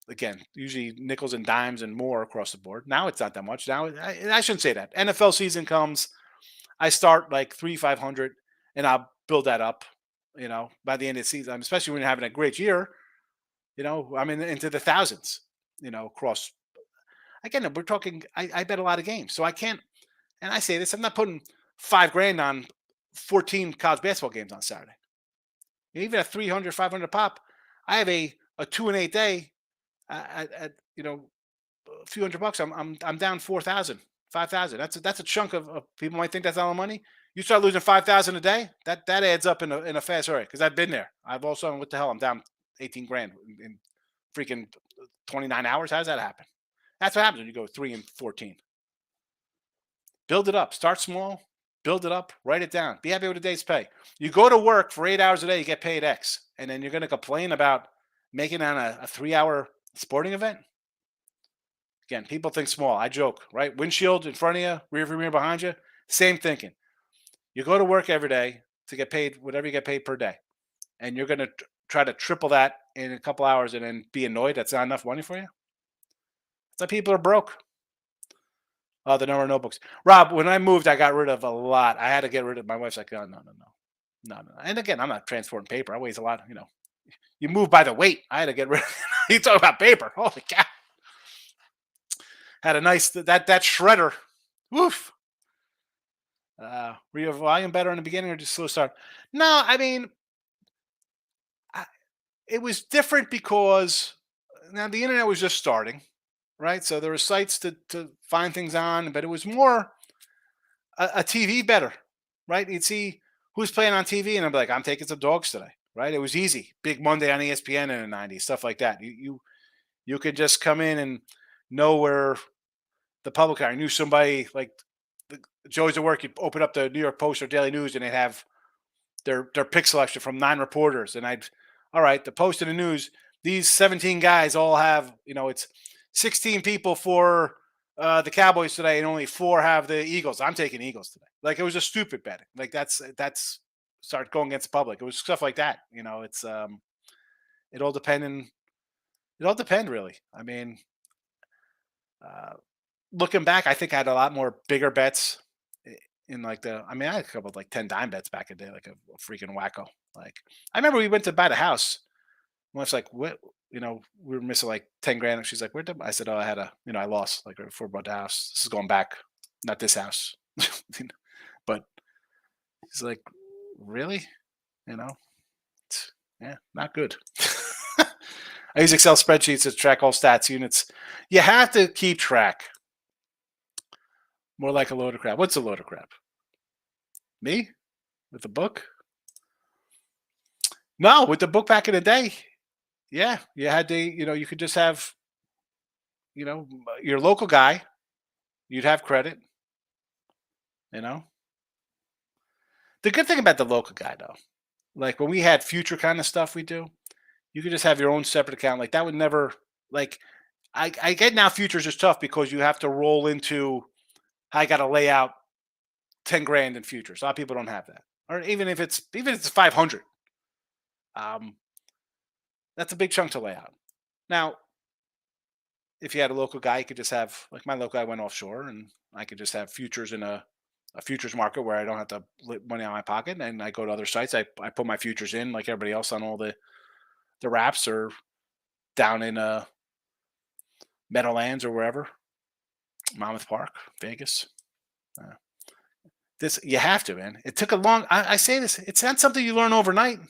again, usually nickels and dimes and more across the board. Now it's not that much. Now I shouldn't say that. NFL season comes, I start like 3,500, and I'll build that up. By the end of the season, especially when you're having a great year, I'm into the thousands. Across. Again, we're talking. I bet a lot of games, so I can't. And I say this: I'm not putting $5,000 on 14 college basketball games on Saturday. Even at 300, 500 pop, I have a 2 and 8 day at a few $100. I'm down 4,000, 5,000. That's a chunk of people might think that's a lot of money. You start losing 5,000 a day, that adds up in a fast hurry. Because I've been there. I've also, what the hell? I'm down 18 grand in freaking 29 hours. How does that happen? That's what happens when you go 3 and 14. Build it up. Start small. Build it up. Write it down. Be happy with a day's pay. You go to work for 8 hours a day, you get paid X. And then you're going to complain about making on a 3-hour sporting event? Again, people think small. I joke, right? Windshield in front of you, rear view mirror behind you. Same thinking. You go to work every day to get paid whatever you get paid per day. And you're going to try to triple that in a couple hours and then be annoyed that's not enough money for you? That's why people are broke. Oh, the number of notebooks. Rob, when I moved, I got rid of a lot. I had to get rid of. My wife's like, oh, no, no, no, no, no. And again, I'm not transporting paper. I weighs a lot. You move by the weight. I had to get rid of. You talk about paper. Holy cow! Had a nice that shredder. Woof. Were your volume better in the beginning or just slow start? No, I mean, it was different because now the internet was just starting, right? So there were sites to find things on, but it was more a TV better, right? You'd see who's playing on TV, and I'd be like, I'm taking some dogs today, right? It was easy. Big Monday on ESPN in the '90s, stuff like that. You could just come in and know where the public are. I knew somebody like Joey's at work. You'd open up the New York Post or Daily News, and they'd have their pick selection from 9 reporters, and all right, the Post and the News. These 17 guys all have, it's 16 people for the Cowboys today, and only 4 have the Eagles. I'm taking Eagles today. Like, it was a stupid betting. Like, that's start going against the public. It was stuff like that. It's it all depended. It all depend really. I mean, looking back, I think I had a lot more bigger bets in like I mean, I had a couple of like 10 dime bets back in the day, like a freaking wacko. Like, I remember we went to buy the house. My wife's like, what? We were missing like 10 grand. And she's like, where'd I said, oh, I had I lost like right before I bought the house. This is going back, not this house. But he's like, really? Yeah, not good. I use Excel spreadsheets to track all stats units. You have to keep track. More like a load of crap. What's a load of crap? Me? With the book? No, with the book back in the day. Yeah, you had to, you could just have, your local guy. You'd have credit. The good thing about the local guy, though, like when we had future kind of stuff we do, you could just have your own separate account. Like that would never, like, I get now futures is tough because you have to roll into, I got to lay out 10 grand in futures. A lot of people don't have that. Or even if it's 500, that's a big chunk to lay out. Now, if you had a local guy, you could just have, like my local guy went offshore, and I could just have futures in a futures market where I don't have to put money out of my pocket, and I go to other sites. I put my futures in like everybody else on all the wraps or down in Meadowlands or wherever, Monmouth Park, Vegas. This you have to, man. It took a long. I say this. It's not something you learn overnight.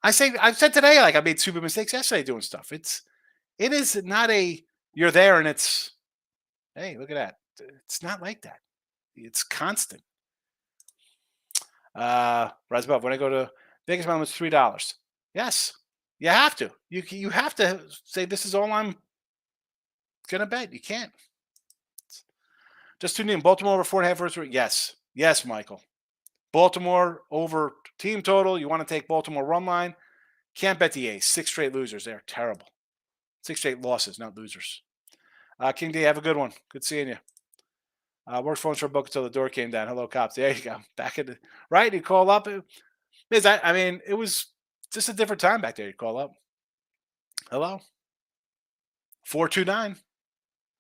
I said today, like I made stupid mistakes yesterday doing stuff. It is not you're there and it's, hey, look at that. It's not like that. It's constant. Rise above. When I go to Vegas, mine was $3. Yes, you have to. You have to say this is all I'm gonna bet. You can't. Just tune in. Baltimore over 4.5 first. Yes, Michael. Baltimore over team total. You want to take Baltimore run line. Can't bet the A's. 6 straight losers. They're terrible. 6 straight losses, not losers. King D, have a good one. Good seeing you. Worked phones for a book until the door came down. Hello, cops. There you go. Back in the right. You call up. I mean, it was just a different time back there. You call up. Hello. 429.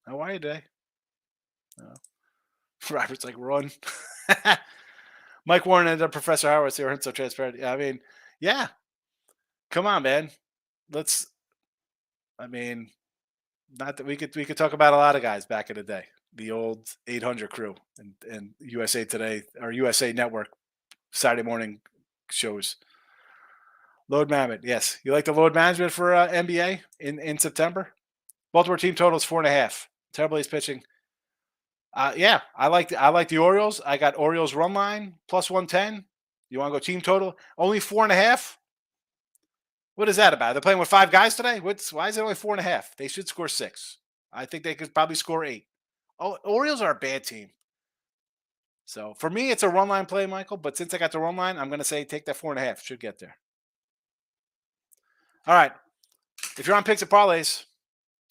How are you today? Robert's like, run. Mike Warren and Professor Howard. They weren't so transparent. I mean, yeah. Come on, man. I mean, not that we could talk about a lot of guys back in the day. The old 800 crew and USA Today or USA Network Saturday morning shows. Load management. Yes. You like the load management for NBA in September? Baltimore team total is 4.5. Terrible A's pitching. Yeah, I like the Orioles. I got Orioles run line plus 110. You want to go team total? Only 4.5. What is that about? They're playing with 5 guys today. Why is it only 4.5? They should score 6. I think they could probably score 8. Oh, Orioles are a bad team. So for me, it's a run line play, Michael. But since I got the run line, I'm going to say take that 4.5. Should get there. All right. If you're on picks and parlays,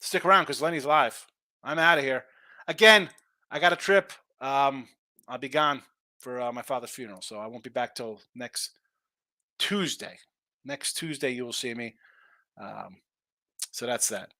stick around because Lenny's live. I'm out of here. Again, I got a trip. I'll be gone for my father's funeral, so I won't be back till next Tuesday. Next Tuesday, you will see me. So that's that.